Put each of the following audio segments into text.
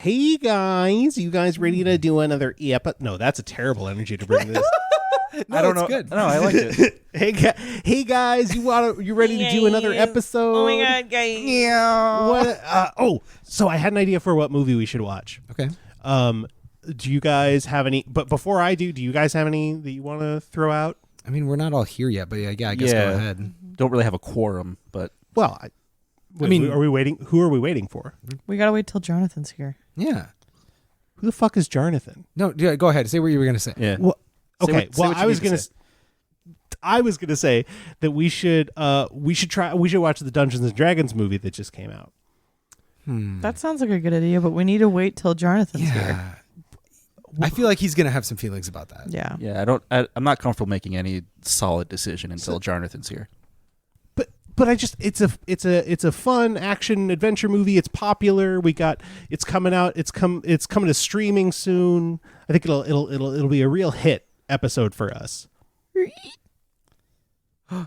Hey guys, you guys ready to do another episode? No, that's a terrible energy to bring this. No, I don't know. Good. No, I like it. Hey guys, you ready to do another episode? Oh my god, guys. What? So I had an idea for what movie we should watch. Okay. Do you guys have any? But before I do you guys have any that you want to throw out? I mean, we're not all here yet, but yeah, I guess go ahead. Don't really have a quorum, but Well, I mean, are we waiting? Who are we waiting for? We gotta wait till Jonathan's here. Yeah. Who the fuck is Jonathan? No, yeah, go ahead. Say what you were going to say. yeah. Well, okay. Say what you I was need to gonna. say. I was gonna say that we should watch the Dungeons and Dragons movie that just came out. That sounds like a good idea, but we need to wait till Jonathan's here. Yeah. I feel like he's going to have some feelings about that. Yeah. Yeah, I'm not comfortable making any solid decision until Jonathan's here. But it's a fun action adventure movie. It's popular. It's coming out. It's coming to streaming soon. I think it'll be a real hit episode for us.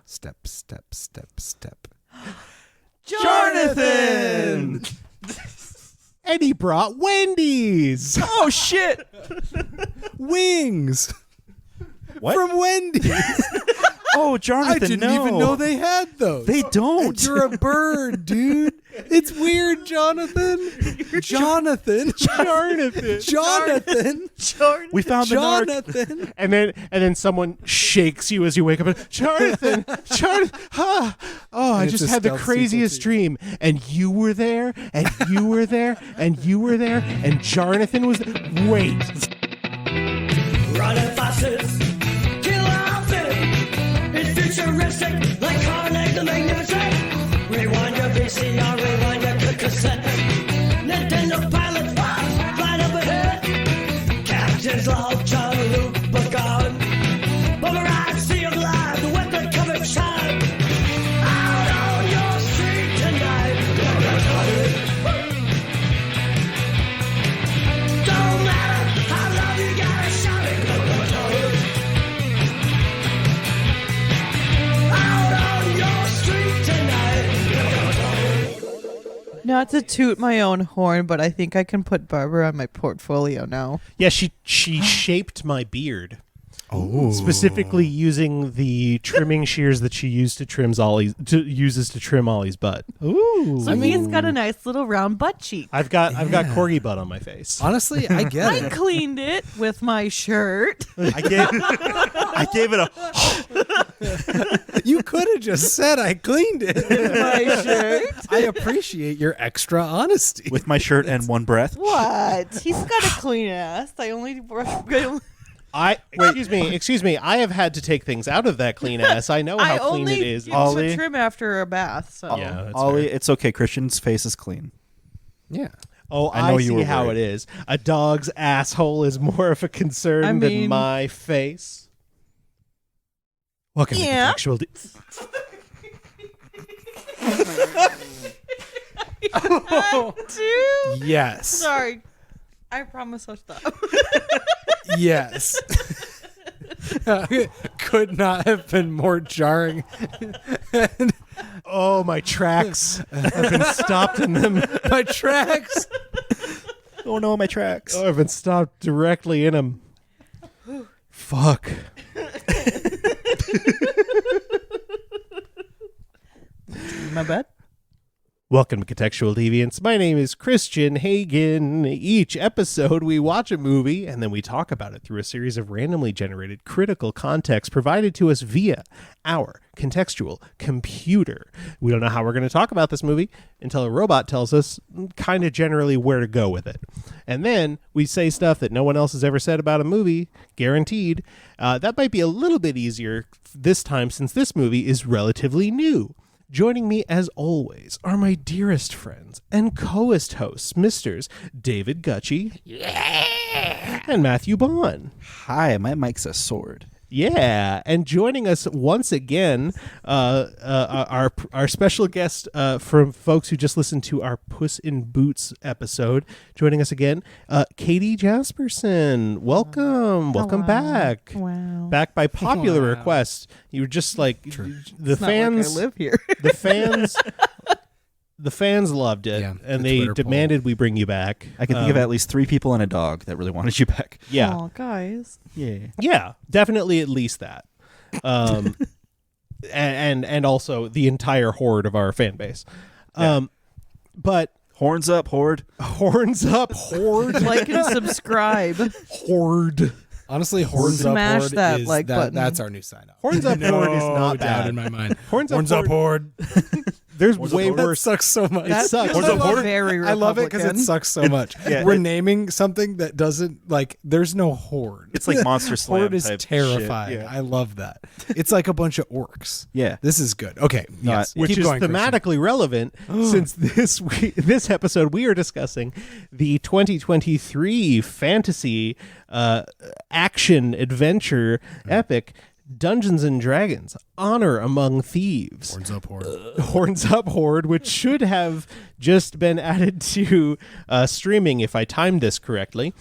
Step. Jonathan! And he brought Wendy's. Oh shit! Wings. What? From Wendy's. Oh, Jonathan, I didn't even know they had those. They don't. And you're a bird, dude. It's weird, Jonathan. Jonathan. We found the narc. Jonathan. And then someone shakes you as you wake up. And, Jonathan. Oh, I it's just a had the stealth craziest sequel, too. dream. And you were there. And you were there. And you were there. And Jonathan was there. Wait. Running fastest, kill outfit. It's futuristic, like Carnegie the Magnificent. Rewind your VCR, rewind your cassette. Nintendo pilot box, flying up ahead. Captain's log, John Luke, Bogard. Boomerang, sea of life, the weather covered shine. Out on your street tonight. Don't matter how loud you gotta shout it. Out on your street tonight. Not to toot my own horn, but I think I can put Barbara on my portfolio now. Yeah, she shaped my beard. Oh. Specifically using the trimming shears that she uses to trim Ollie's butt. Ooh. So he's got a nice little round butt cheek. I've got corgi butt on my face. Honestly, I get I it. cleaned it with my shirt. I gave it a. You could have just said I cleaned it. My shirt. I appreciate your extra honesty. With my shirt and one breath. What? He's got a clean ass. I only brush. Excuse me. I have had to take things out of that clean ass. I know how clean it is. I Ollie. only to trim after a bath. So. Yeah, that's Ollie, fair. it's okay. Christian's face is clean. Yeah. Oh, I know I you see were how worried. it is. A dog's asshole is more of a concern than my face. Welcome Yeah. to Contextual. Dude. Yes. Sorry. I promise I'll stop. Yes. Could not have been more jarring. Oh, my tracks have been stopped in them. My tracks. Oh no, my tracks. Oh, I've been stopped directly in them. Fuck. My bad. Welcome to Contextual Deviance. My name is Christian Hagen. Each episode, we watch a movie and then we talk about it through a series of randomly generated critical context provided to us via our contextual computer. We don't know how we're going to talk about this movie until a robot tells us kind of generally where to go with it. And then we say stuff that no one else has ever said about a movie, guaranteed. That might be a little bit easier this time since this movie is relatively new. Joining me, as always, are my dearest friends and co-hosts, Misters David Gutchie and Matthew Bond. Hi, my mic's a sword. Yeah, and joining us once again, our special guest from folks who just listened to our Puss in Boots episode. Joining us again, Katie Jasperson. Welcome back. Wow. Back by popular Wow. request. You were just like the It's not fans. like I live here. The fans. the fans loved it, Yeah, and the they Twitter poll. demanded we bring you back. I can think of at least 3 people and a dog that really wanted you back. Yeah, Aw, guys. yeah, definitely at least that. And also the entire horde of our fan base. But Horns up, horde. horns up, horde, Like and subscribe. horde. Honestly, horns up Smash horde that is like button. That's our new sign up. Horns up, horde is not doubt bad. in my mind. Horns Horns up, up horde. There's way That worse. sucks so much. It sucks. Horns up horde. Very I love it because it Republican. sucks so much. yeah, We're naming something that doesn't like. There's no horde. It's like Monster Slam Horde is type shit. terrifying. Yeah. I love that. It's like a bunch of orcs. Yeah. This is good. Okay, No, yes. Which Keep is going, Christian. thematically relevant since this episode we are discussing the 2023 fantasy action adventure epic Dungeons and Dragons: Honor Among Thieves. Horns up horde. Horns Up Horde, which should have just been added to streaming if I timed this correctly.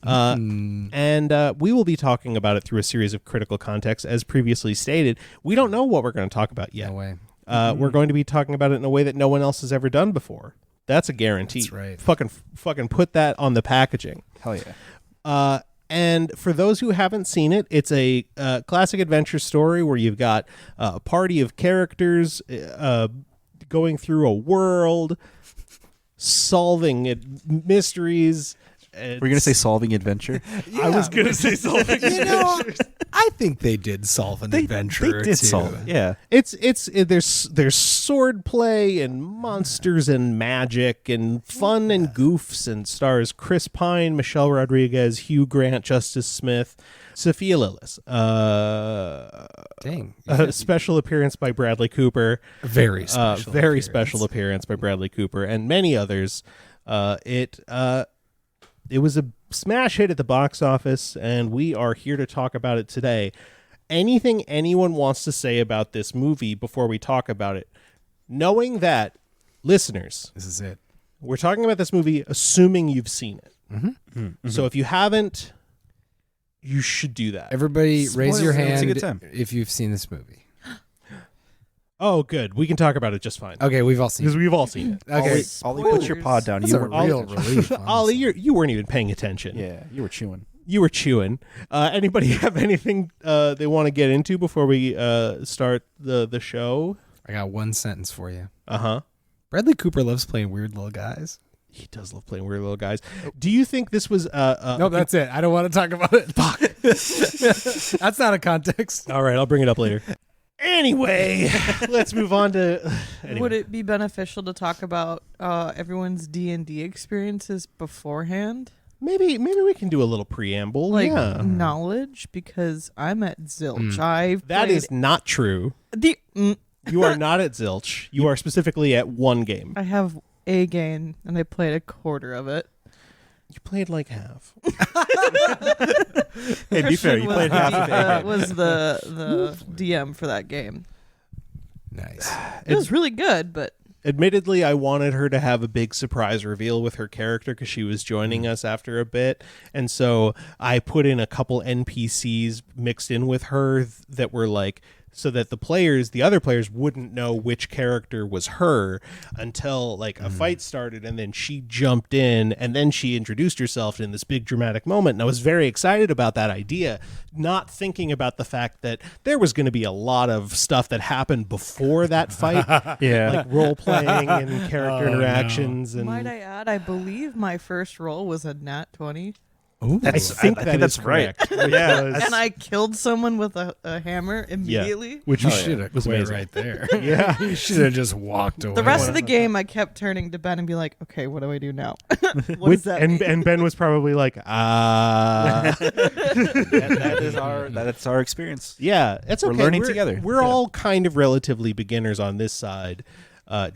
And we will be talking about it through a series of critical contexts, as previously stated. We don't know what we're going to talk about yet. No way. We're going to be talking about it in a way that no one else has ever done before. That's a guarantee. That's right. Fucking put that on the packaging. Hell yeah. And for those who haven't seen it, it's a classic adventure story where you've got a party of characters going through a world, solving mysteries. Were you going to say solving adventure? I was going to say solving You know, I think they did solve an adventure. They or did two. solve it. Yeah. There's sword play and monsters and magic and fun and goofs, and stars Chris Pine, Michelle Rodriguez, Hugh Grant, Justice Smith, Sophia Lillis. Dang. A special appearance by Bradley Cooper. Very special. Very appearance. special appearance by Bradley Cooper and many others. It was a smash hit at the box office, and we are here to talk about it today. Anything anyone wants to say about this movie before we talk about it? Knowing that, listeners, This is it. we're talking about this movie assuming you've seen it. So if you haven't, you should do that. Everybody, raise your Spoilers. It's a hand good time. if you've seen this movie. Oh, good. We can talk about it just fine. Okay, we've all seen Because it. we've all seen it. Okay. Ollie, put your pod down. That's You a weren't real paying relief. Ollie, you weren't even paying attention. Yeah, you were chewing. You were chewing. Anybody have anything they want to get into before we start the show? I got one sentence for you. Uh-huh. Bradley Cooper loves playing weird little guys. He does love playing weird little guys. Do you think this was No, that's it. I don't want to talk about it. Fuck. That's not a context. all right, I'll bring it up later. Anyway, let's move on to Would it be beneficial to talk about everyone's D&D experiences beforehand? maybe we can do a little preamble. Like yeah. knowledge, because I'm at Zilch. I've That played is not true. the. You are not at Zilch. You are specifically at one game. I have a game, and I played a quarter of it. You played like half. Hey, be fair. You was played half of the, it. was the DM for that game. Nice. It was really good, but Admittedly, I wanted her to have a big surprise reveal with her character because she was joining us after a bit. And so I put in a couple NPCs mixed in with her that were like, so that the other players wouldn't know which character was her until like a fight started, and then she jumped in, and then she introduced herself in this big dramatic moment. And I was very excited about that idea, not thinking about the fact that there was going to be a lot of stuff that happened before that fight, Yeah. like role playing and character interactions. And might I add, I believe my first roll was a nat 20. Ooh. I think I think that's right. correct. Yeah. And I killed someone with a hammer immediately. Which You was should have was quit amazing. right there. Yeah. You should have just walked away. The rest of the game, I kept turning to Ben and be like, okay, what do I do now? What does With- that and mean? and Ben was probably like, That's our experience. yeah, it's okay. We're learning together. We're Yeah. all kind of relatively beginners on this side.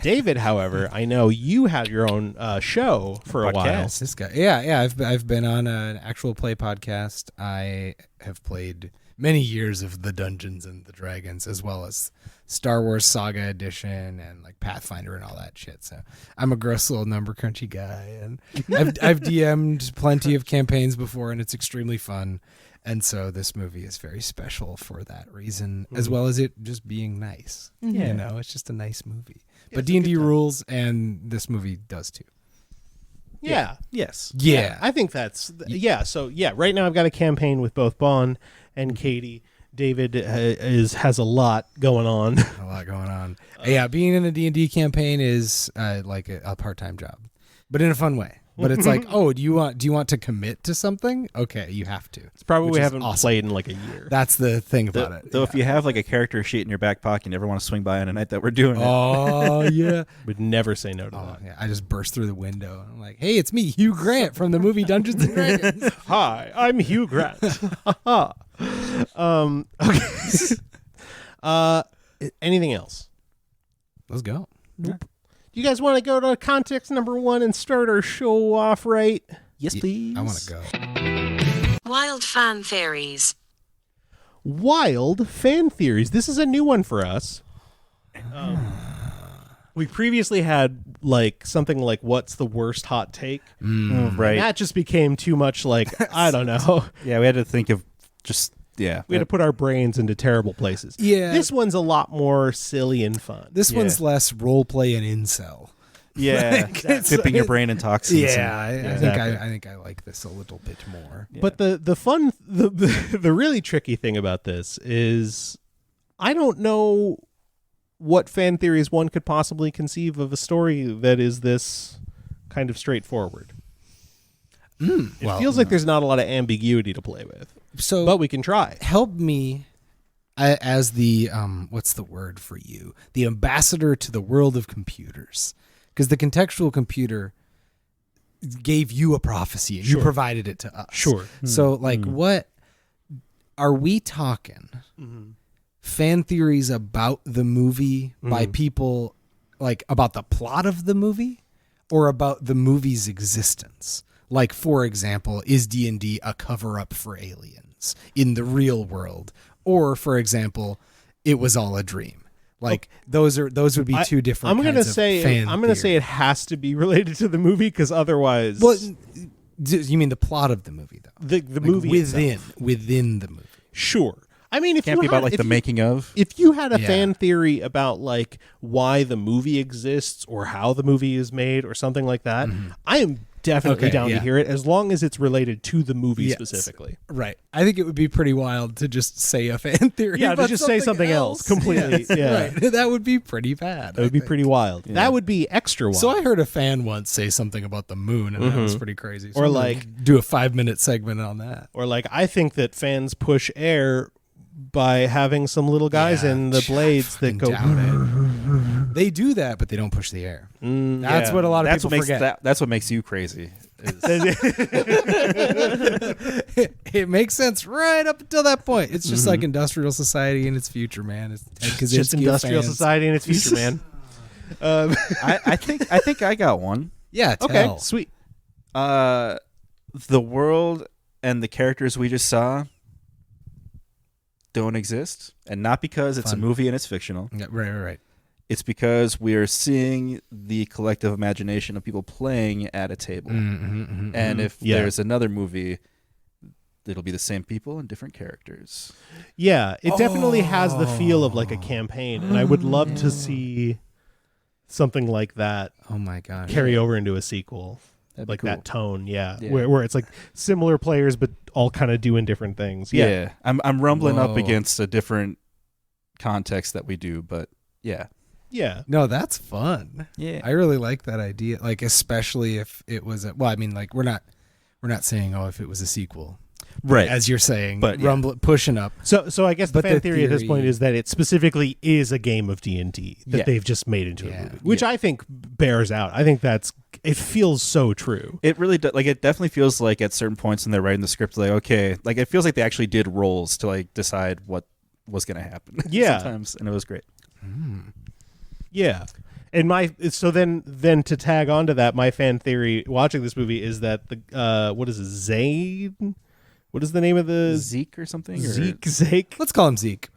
David, however, I know you had your own show for a while. Podcast. This guy. Yeah. I've been on an actual play podcast. I have played many years of the Dungeons and the Dragons, as well as Star Wars Saga Edition and like Pathfinder and all that shit. So I'm a gross little number crunchy guy, and I've DM'd plenty of campaigns before, and it's extremely fun. And so this movie is very special for that reason, as well as it just being nice. Yeah. You know, it's just a nice movie. Yeah, But it's a good D&D time. rules, and this movie does too. Yeah. Yes. Yeah. I think that's So right now I've got a campaign with both Bon and Katie. David has a lot going on. A lot going on. Yeah, being in a D&D campaign is like a part-time job, but in a fun way. But it's like, oh, do you want to commit to something? Okay, you have to. It's probably Which we is haven't awesome. played in like a year. That's the thing about it. Though if you have like a character sheet in your back pocket, you never want to swing by on a night that we're doing it. Oh yeah. Would never say no to Oh that. yeah. I just burst through the window. I'm like, hey, it's me, Hugh Grant from the movie Dungeons and Dragons. Hi, I'm Hugh Grant. Okay. Anything else? Let's go. You guys want to go to context number 1 and start our show off right? Yes, please. I want to go. Wild fan theories. Wild fan theories. This is a new one for us. We previously had like something like what's the worst hot take? Right. That just became too much like I don't know. Yeah, we had to think of just yeah. We had to put our brains into terrible places. Yeah. This one's a lot more silly and fun. This Yeah. one's less role play and incel. Yeah, it's- tipping your brain in toxins. Yeah, I exactly. think I like this a little bit more. But the fun the really tricky thing about this is I don't know what fan theories one could possibly conceive of a story that is this kind of straightforward. It feels like there's not a lot of ambiguity to play with, So but we can try. help me as the what's the word for you? The ambassador to the world of computers. Because the contextual computer gave you a prophecy and you provided it to us. Sure. So like what are we talking? Fan theories about the movie by people, like about the plot of the movie or about the movie's existence? Like, for example, is D&D a cover-up for aliens in the real world? Or, for example, it was all a dream. Like those would be two different. I'm gonna kinds of say fan I'm gonna say theory. it has to be related to the movie because otherwise, Well, you mean the plot of the movie though? the Like movie itself. within the movie. Sure. I mean, if Can't you be had, about like if the you- making of. If you had a Yeah. fan theory about like why the movie exists or how the movie is made or something like that, I am definitely Okay, down to yeah. hear it as long as it's related to the movie Yes. specifically. Right. I think it would be pretty wild to just say a fan theory. Yeah, to about just say something else completely. Yes, Yeah. Right. That would be pretty bad. That would be pretty wild. That would be extra wild. So I heard a fan once say something about the moon, and that was pretty crazy. So Or I'm gonna like- do a 5-minute segment on that. or like I think that fans push air by having some little guys Yeah, in the blades that go. Doubt it. They do that, but they don't push the air. That's yeah. what a lot of That's people what makes forget. that's what makes you crazy. is- It makes sense right up until that point. It's just like industrial society in its future, man. It's Ted It's just Kaczynski of industrial fans. society in its future, man. I think I got one. Yeah. Okay, Tell. sweet. The world and the characters we just saw don't exist, and not because it's Fun. a movie and it's fictional. Yeah, right. It's because we are seeing the collective imagination of people playing at a table. And if Yeah. there's another movie, it'll be the same people and different characters. Yeah, it definitely has the feel of like a campaign, and I would love to see something like that Oh my gosh. carry over into a sequel. That'd be Like cool. that tone, yeah. Yeah. Where it's like similar players but all kind of doing different things. Yeah. I'm rumbling up Whoa. against a different context that we do, but yeah. Yeah. No, that's fun. Yeah. I really like that idea. Like, especially if it was well, I mean, like we're not saying if it was a sequel, Right. as you're saying, But, yeah. pushing up. So I guess the But fan the theory at this point theory- is that it specifically is a game of D&D that Yeah. they've just made into a Yeah. movie, which I think bears out. I think it feels so true. It really it definitely feels like at certain points when they're writing the script, like, okay, like it feels like they actually did rolls to like decide what was going to happen. Yeah. Sometimes, and it was great. Yeah. And then to tag onto that, my fan theory watching this movie is that the what is it, Zane? What is the name of the Zeke or something? Or? Zeke? Let's call him Zeke.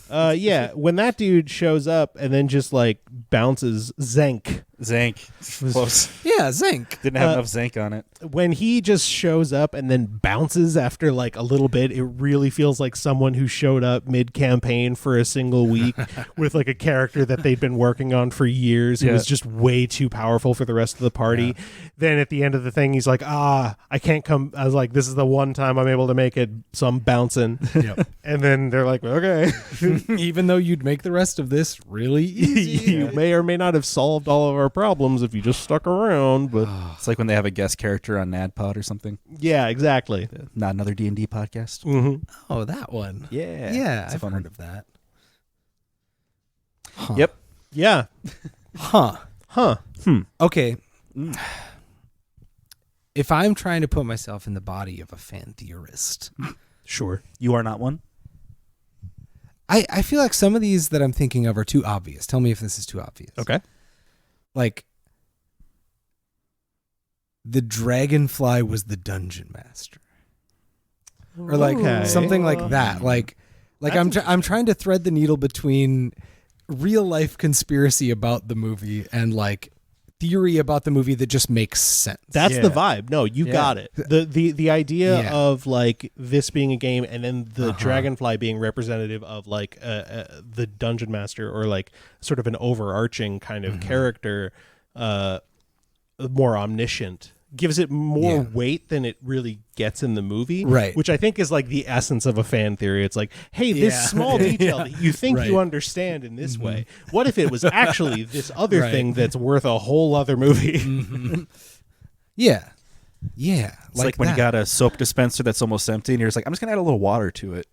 Yeah, when that dude shows up and then just like bounces Zank Zank. Close. Yeah, zinc. Didn't have enough Zank on it. When he just shows up and then bounces after like a little bit, it really feels like someone who showed up mid-campaign for a single week with like a character that they'd been working on for years who was just way too powerful for the rest of the party. Then at the end of the thing, he's like, I can't come. I was like, this is the one time I'm able to make it, so I'm bouncing. Yep. And then they're like, okay. Even though you'd make the rest of this really easy. You may or may not have solved all of our problems if you just stuck around, but It's like when they have a guest character on NADPOD or something. yeah, exactly. Not another D&D podcast. Mm-hmm. Oh, that one. Yeah. Yeah, It's a I've fun heard one. of that. Huh. Yep. Yeah. Huh. Okay. Mm. If I'm trying to put myself in the body of a fan theorist, Sure. You are not one? I feel like some of these that I'm thinking of are too obvious. Tell me if this is too obvious. Okay. Like, the dragonfly was the dungeon master, or like Okay. something like that. Like I'm trying to thread the needle between real life conspiracy about the movie and like theory about the movie that just makes sense. That's Yeah. the vibe. No, you Yeah. got it. The idea Yeah. of like this being a game and then the dragonfly being representative of like the dungeon master or like sort of an overarching kind of character, more omniscient, gives it more weight than it really gets in the movie. Right. Which I think is like the essence of a fan theory. It's like, hey, this Yeah. small detail that you think you Right. understand in this way, what if it was actually this other Right. thing that's worth a whole other movie? Yeah. It's like when you got a soap dispenser that's almost empty and you're just like, I'm just going to add a little water to it.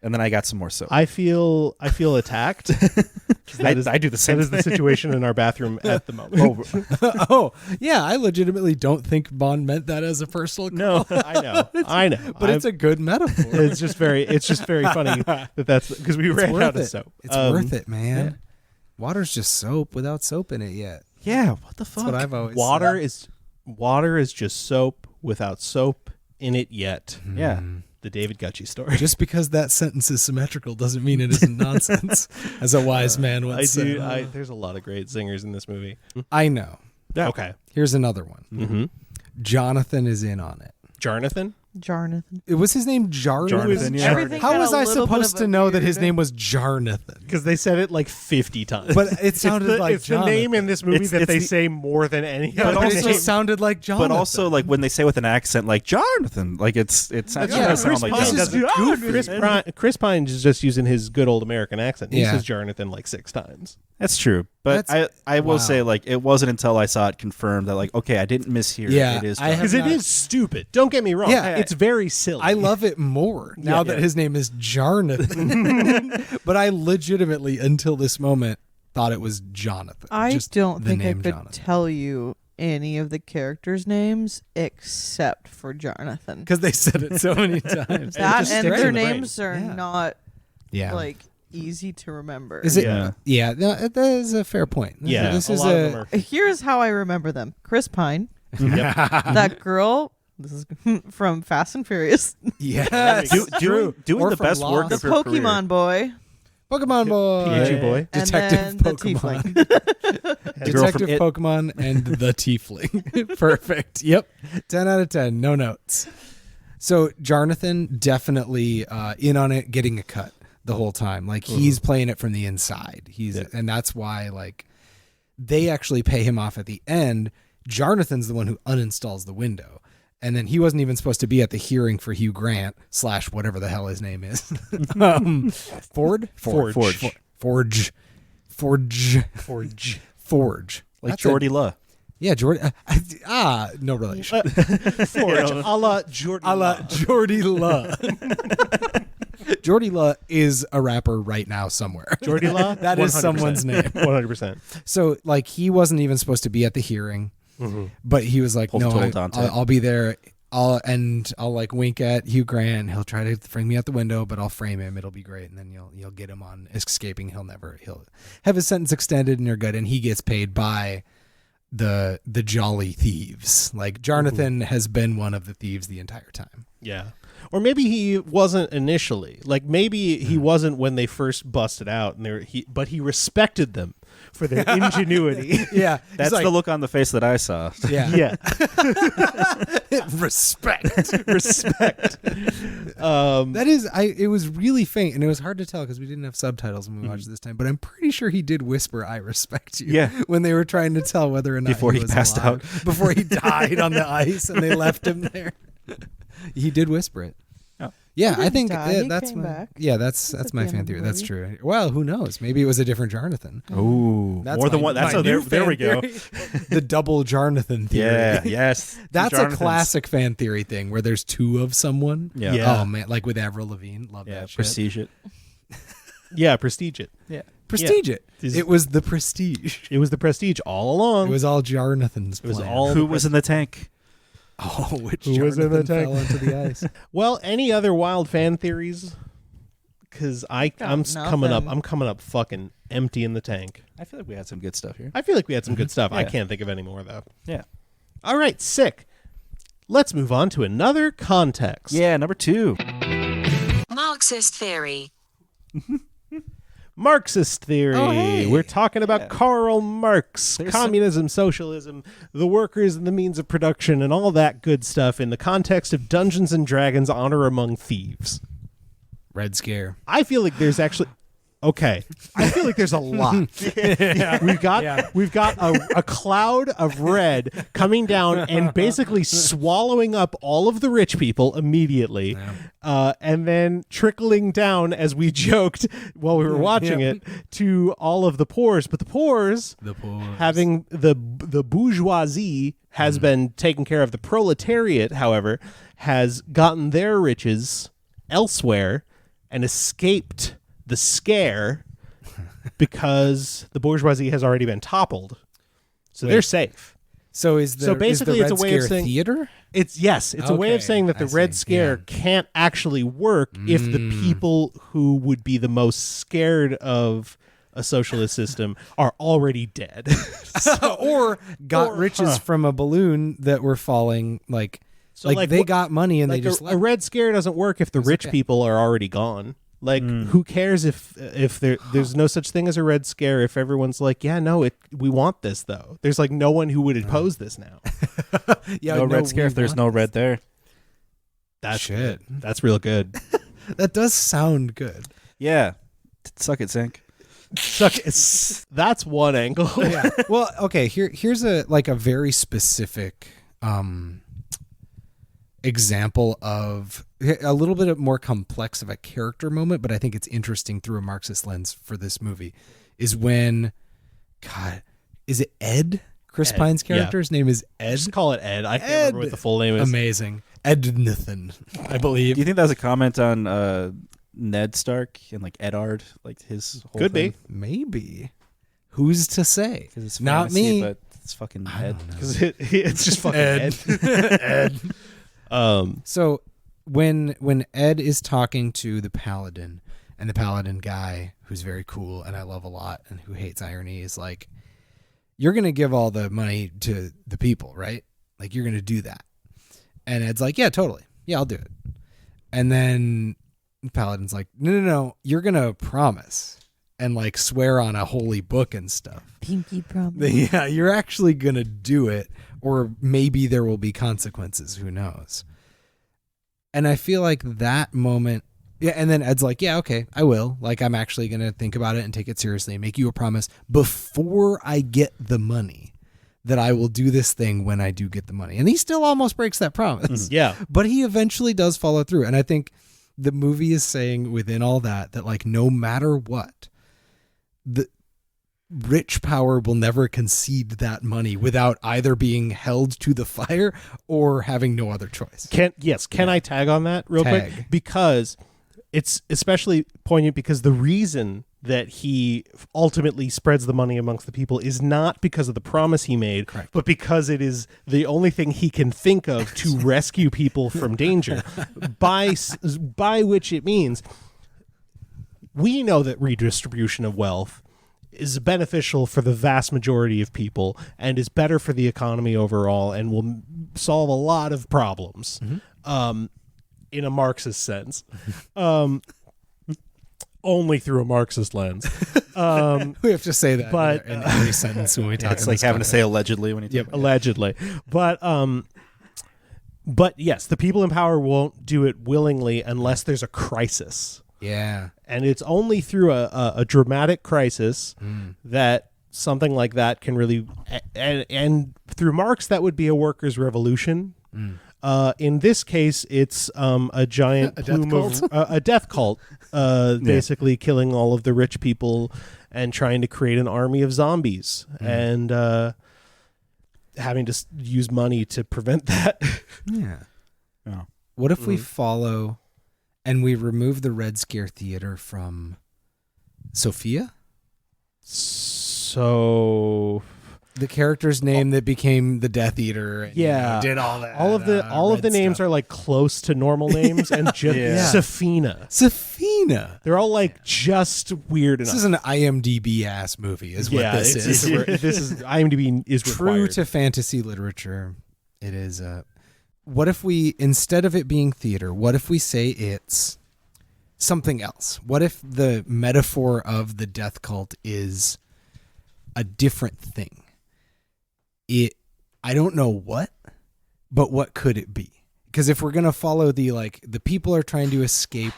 And then I got some more soap. I feel attacked. I do the same That is the thing. situation in our bathroom at the moment. Oh, yeah, I legitimately don't think Bond meant that as a personal call. No, I know, But it's a good metaphor. it's just very funny that's because we ran worth out of it. soap. It's worth it, man. Water's just soap without soap in it yet. Yeah, what the fuck? That's what I've always Water is just soap without soap in it yet. Yeah. The David Gucci story. Just because that sentence is symmetrical doesn't mean it isn't nonsense, as a wise man once said. There's a lot of great singers in this movie. I know. Okay. Here's another one. Mm-hmm. Jonathan is in on it. Jonathan? Jonathan. It was his name Jonathan, yeah. Everything How had was a I little bit supposed of to a know that his weird- name was Jarnathan? Because they said it like 50 times. But it sounded like it's the name in this movie It's- that it's they the- say more than any But other it name. just sounded like Jonathan. But also, like, when they say with an accent, like, Jonathan, like, it's not Yeah, going to sound Chris like Pine Jonathan. doesn't Chris Pine is just using his good old American accent. He Yeah. says Jonathan like 6 times. That's true. But I will wow. say, like, it wasn't until I saw it confirmed that, like, okay, I didn't mishear. Yeah, It is I have Because it not- is stupid. Don't get me wrong. Yeah, It's very silly. I love it more now that his name is Jarnathan. But I legitimately, until this moment, thought it was Jonathan. I Just don't the think I name could Jonathan. tell you any of the characters' names except for Jonathan. Because they said it so many times. That just and sticks their in the brain. names are Yeah. not Yeah. like easy to remember. Is it? Yeah. Yeah, no, that is a fair point. Yeah, This a is lot of them are. Here's how I remember them: Chris Pine, Yep. that girl. This is from Fast and Furious. Yes, doing Or the from best work Lost. The of her Pokemon boy. Pokemon boy, PG boy. And Detective then the Pokemon, The girl from Detective It. Pokemon, and the Tiefling. Perfect. Yep, 10 out of 10. No notes. So Jarnathan definitely in on it, getting a cut the whole time. Like he's playing it from the inside. And that's why like they actually pay him off at the end. Jarnathan's the one who uninstalls the window. And then he wasn't even supposed to be at the hearing for Hugh Grant / whatever the hell his name is. Forge. Like That's Jordy La. Yeah, Jordy. No relation. Forge a la Jordan. A la Jordy La. Jordy La is a rapper right now somewhere. Jordy La? That is 100%. someone's name. 100%. So, like, he wasn't even supposed to be at the hearing, but he was like, Full "No, total Dante. I'll be there. I'll like wink at Hugh Grant. He'll try to frame me out the window, but I'll frame him. It'll be great, and then you'll get him on escaping. He'll have his sentence extended, and you're good. And he gets paid by the jolly thieves. Like Jonathan has been one of the thieves the entire time. Yeah. Or maybe he wasn't initially. Like maybe he wasn't when they first busted out, and but he respected them for their ingenuity. Yeah, That's the look on the face that I saw. Yeah, Yeah, respect. respect. That is, it was really faint, and it was hard to tell because we didn't have subtitles when we watched it this time. But I'm pretty sure he did whisper, "I respect you." Yeah. when they were trying to tell whether or not Before he was passed alive. out. before he died on the ice, and they left him there. He did whisper it. Oh. Yeah, He I didn't think die. He that's came my back. yeah, that's at my the end fan of the theory. That's movie. true. Well, who knows? Maybe it was a different Jarnathan. Ooh, That's more than my- one. That's my how new there we fan go. theory. The double Jarnathan theory. Yeah, yes. That's a Jonathan's- classic fan theory thing where there's two of someone. Yeah. Yeah. Oh man, like with Avril Lavigne. Love Yeah, that shit. prestige it. Yeah, prestige it. Yeah. Prestige it. Is- It was the prestige. It was the prestige all along. It was all Jarnathan's It was plan. all Who was in the tank? Oh, which Who was in the Jarnathan tank? fell into the ice. Well, any other wild fan theories? Because I'm coming up. nothing. I'm coming up fucking empty in the tank. I feel like we had some good stuff here. I feel like we had some good stuff. I Yeah. can't think of any more though. Yeah. All right, sick. Let's move on to another context. Yeah, number 2. Marxist theory. Marxist theory. Oh, hey. We're talking about Yeah. Karl Marx, There's communism, socialism, the workers and the means of production, and all that good stuff in the context of Dungeons and Dragons: Honor Among Thieves. Red Scare. I feel like there's actually okay. I feel like there's a lot. We've got a cloud of red coming down and basically swallowing up all of the rich people immediately, and then trickling down, as we joked while we were watching it, to all of the poors. But the poors, having the bourgeoisie has been taken care of. The proletariat, however, has gotten their riches elsewhere and escaped the scare because the bourgeoisie has already been toppled. So they're safe. So is the So basically is the it's a Red way of Scare saying- theater? It's a way of Okay, saying that the I Red see. Scare Yeah. can't actually work if the people who would be the most scared of a socialist system are already dead. or got riches from a balloon that were falling like like they what- got money and Like they just a Red Scare doesn't work if the rich okay. people are already gone. Like, who cares if there's no such thing as a Red Scare if everyone's like, yeah, no, we want this though. There's like no one who would oppose this now. yeah, no red scare we if there's want no this. red there. That's Shit. good. That's real good. That does sound good. Yeah. Suck it, Zink. That's one angle. Yeah. Well, okay, here's a very specific example of a little bit more complex of a character moment, but I think it's interesting through a Marxist lens for this movie, is when, God, is it Ed? Chris Ed, Pine's yeah. character's name is Ed. Just call it Ed. I can't remember what the full name is. Amazing. Ed Nathan, I believe. Do you think that was a comment on Ned Stark and like Eddard, like his whole Could thing? be. Maybe. Who's to say? 'Cause it's Not fantasy, me. but it's fucking Ed. Because it's just fucking Ed. Ed. So when Ed is talking to the paladin, and the paladin guy, who's very cool and I love a lot and who hates irony, is like, you're going to give all the money to the people, right? Like, you're going to do that. And Ed's like, yeah, totally. Yeah, I'll do it. And then the paladin's like, no, you're going to promise and like swear on a holy book and stuff. Pinky promise. Yeah, you're actually going to do it, or maybe there will be consequences. Who knows? And I feel like that moment, yeah, and then Ed's like, yeah, okay, I will. Like, I'm actually going to think about it and take it seriously and make you a promise before I get the money that I will do this thing when I do get the money. And he still almost breaks that promise. Yeah. But he eventually does follow through. And I think the movie is saying within all that like, no matter what, the rich power will never concede that money without either being held to the fire or having no other choice. Can I tag on that real Tag. quick? Because it's especially poignant because the reason that he ultimately spreads the money amongst the people is not because of the promise he made, Correct. but because it is the only thing he can think of to rescue people from danger, by which it means we know that redistribution of wealth is beneficial for the vast majority of people and is better for the economy overall and will solve a lot of problems in a Marxist sense. Only through a Marxist lens. We have to say that But, in every sentence when we talk. It's in like this having to context. say allegedly when you Yep. talk about allegedly. But yes, the people in power won't do it willingly unless there's a crisis. Yeah. And it's only through a dramatic crisis that something like that can really, and through Marx, that would be a workers' revolution. In this case, it's a giant A death plume cult? of a death cult, basically killing all of the rich people and trying to create an army of zombies and having to use money to prevent that. Yeah. Yeah. What if we follow and we remove the Red Scare Theater from Sophia? So The character's name that became the Death Eater. And, yeah, did all that. all of the names are like close to normal names, and just Yeah. Safina. Safina. They're all like just weird This enough. is an IMDb ass movie, is what this is. This is IMDb is True required. to fantasy literature. It is. What if we, instead of it being theater, what if we say it's something else? What if the metaphor of the death cult is a different thing? I don't know what, but what could it be? Because if we're gonna follow the people are trying to escape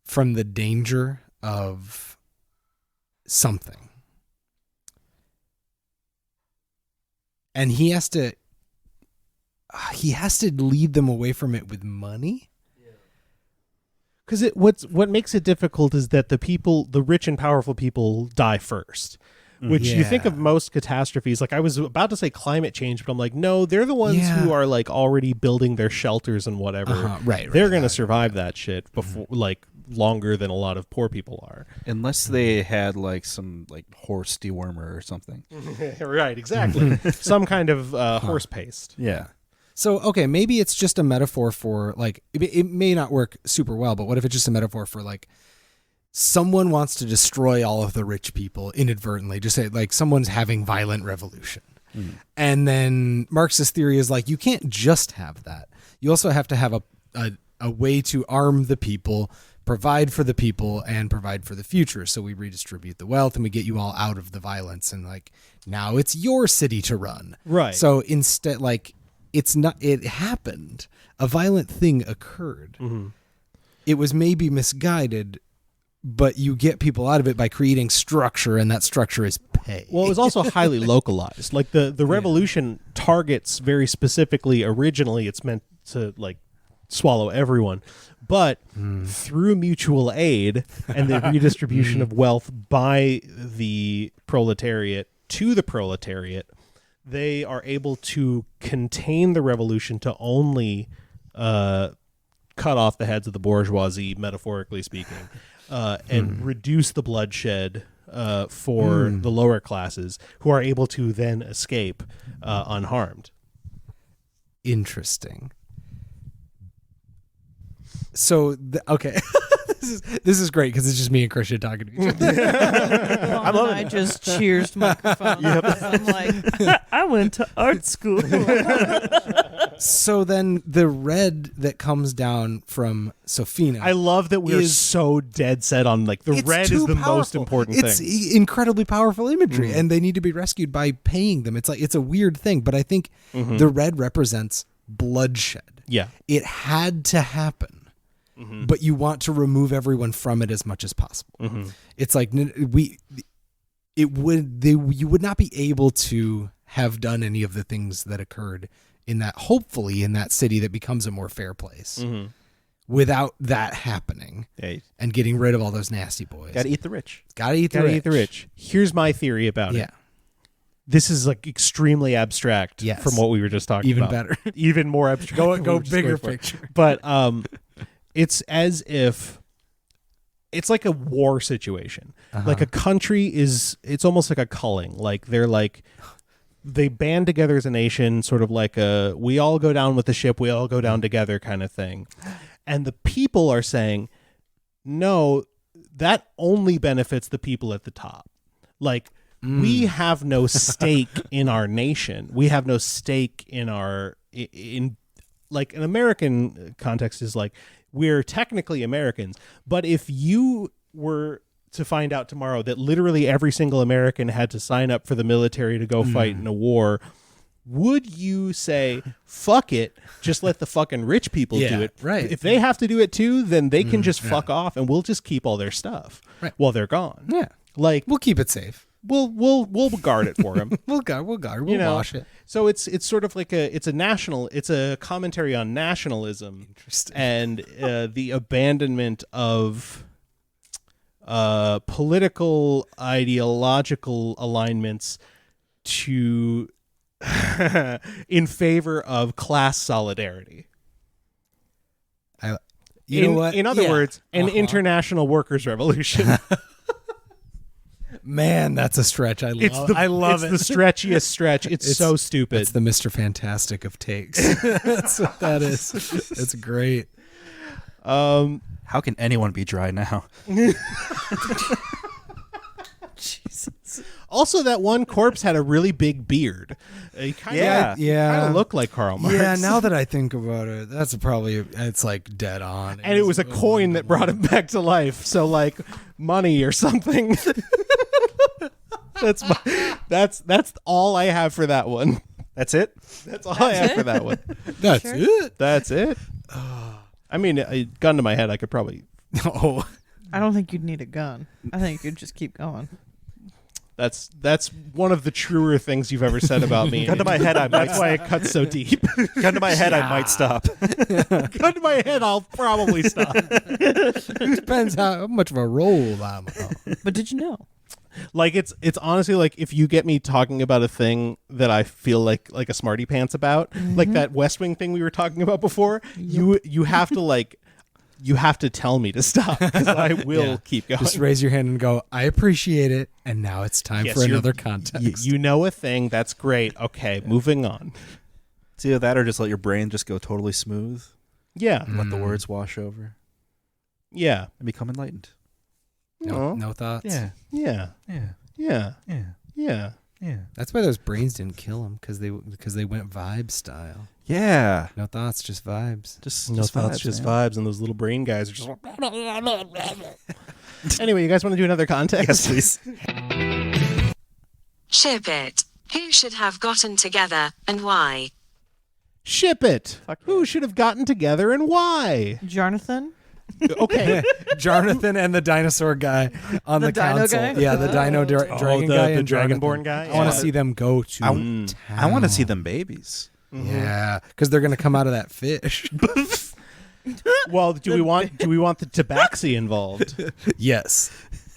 from the danger of something, and he has to lead them away from it with money. Because what makes it difficult is that the rich and powerful people die first. Which you think Yeah. of most catastrophes, like I was about to say climate change, but I'm like, no, they're the ones Yeah. who are like already building their shelters and whatever. Right. They're going to survive that shit before, like longer than a lot of poor people are. unless they had like some like horse dewormer or something. Right, exactly. Some kind of horse paste. Yeah. So, okay, maybe it's just a metaphor for, like, it may not work super well, but what if it's just a metaphor for, like, someone wants to destroy all of the rich people inadvertently, just say, like, someone's having violent revolution. And then Marxist theory is, like, you can't just have that. You also have to have a way to arm the people, provide for the people, and provide for the future. So we redistribute the wealth and we get you all out of the violence. And, like, now it's your city to run. Right. So instead, like, it happened. A violent thing occurred. It was maybe misguided, but you get people out of it by creating structure, and that structure is pay. Well, it was also highly localized. Like the revolution targets very specifically. Originally, it's meant to like swallow everyone, but through mutual aid and the redistribution of wealth by the proletariat to the proletariat, they are able to contain the revolution to only cut off the heads of the bourgeoisie, metaphorically speaking, and reduce the bloodshed for the lower classes, who are able to then escape unharmed. Interesting. So, okay. This is great because it's just me and Christian talking to each other. I just cheers microphone. I'm like, I went to art school. So then the red that comes down from Sofina. I love that we're Is- so dead set on like the It's red too is the most powerful. important It's thing. incredibly powerful imagery, and they need to be rescued by paying them. It's like it's a weird thing, but I think the red represents bloodshed. Yeah. It had to happen, but you want to remove everyone from it as much as possible. It's like you would not be able to have done any of the things that occurred in that, hopefully in that city that becomes a more fair place, without that happening Hey, and getting rid of all those nasty boys. gotta eat the rich. Gotta eat Gotta eat the rich. Here's my theory about Yeah. it. This is like extremely abstract Yes. from what we were just talking Even about. better. Even more abstract. Go We're just bigger going for it. picture. But it's as if it's like a war situation. Like a country it's almost like a culling. Like they band together as a nation, sort of like a we all go down with the ship, we all go down together kind of thing. And the people are saying, no, that only benefits the people at the top. Like we have no stake in our nation. We have no stake in in like an American context is like we're technically Americans, but if you were to find out tomorrow that literally every single American had to sign up for the military to go fight in a war, would you say, fuck it, just let the fucking rich people do it? Right. If they have to do it too, then they can just fuck off and we'll just keep all their stuff while they're gone. Yeah. Like, We'll keep it safe. we'll guard it for them. We'll wash it. So it's sort of like it's a commentary on nationalism. Interesting. And the abandonment of political ideological alignments to in favor of class solidarity. You know what? In other Yeah. words, an international workers' revolution. Man, that's a stretch. I love It's it. the stretchiest stretch. It's so stupid. It's the Mr. Fantastic of takes. That's what that is. It's great. How can anyone be dry now? Also, that one corpse had a really big beard. He kind of looked like Karl Marx. Yeah, now that I think about it, it's like dead on. And it was a coin that brought him back to life. So, like, money or something. That's all I have for that one. That's it? That's all I have for that one. That's Sure. it. That's it. I mean, a gun to my head, I could probably. Oh, I don't think you'd need a gun. I think you'd just keep going. That's one of the truer things you've ever said about me. Gun to my head, I might. That's why it cuts so deep. Gun to my head, I might stop. Gun to my head, I'll probably stop. depends how much of a role I'm on. But did you know? Like it's honestly like if you get me talking about a thing that I feel like a smarty pants about, like that West Wing thing we were talking about before, you have to you have to tell me to stop because I will keep going. Just raise your hand and go, I appreciate it, and now it's time Yes, for another context. You know a thing, that's great. Okay, moving on. It's either that or just let your brain just go totally smooth. Yeah, Let the words wash over yeah, and become enlightened. No thoughts? Yeah. yeah, Yeah. yeah, Yeah. yeah. Yeah. That's why those brains didn't kill him, because they went vibe style. Yeah. No thoughts, just vibes. Just No thoughts, vibes, just man. vibes, and those little brain guys are just. Anyway, you guys want to do another context? Yes, please. Ship it. Who should have gotten together, and why? Ship it. Fuck Who should have gotten together and why? Jonathan? Okay. Jonathan and the dinosaur guy on the, The dino council. guy? Yeah, the dino dragon guy the and Dragonborn Jonathan. guy? I want Yeah. to see them go to I want to see them babies. Yeah, because they're going to come out of that fish. Well, do we want the tabaxi involved? Yes.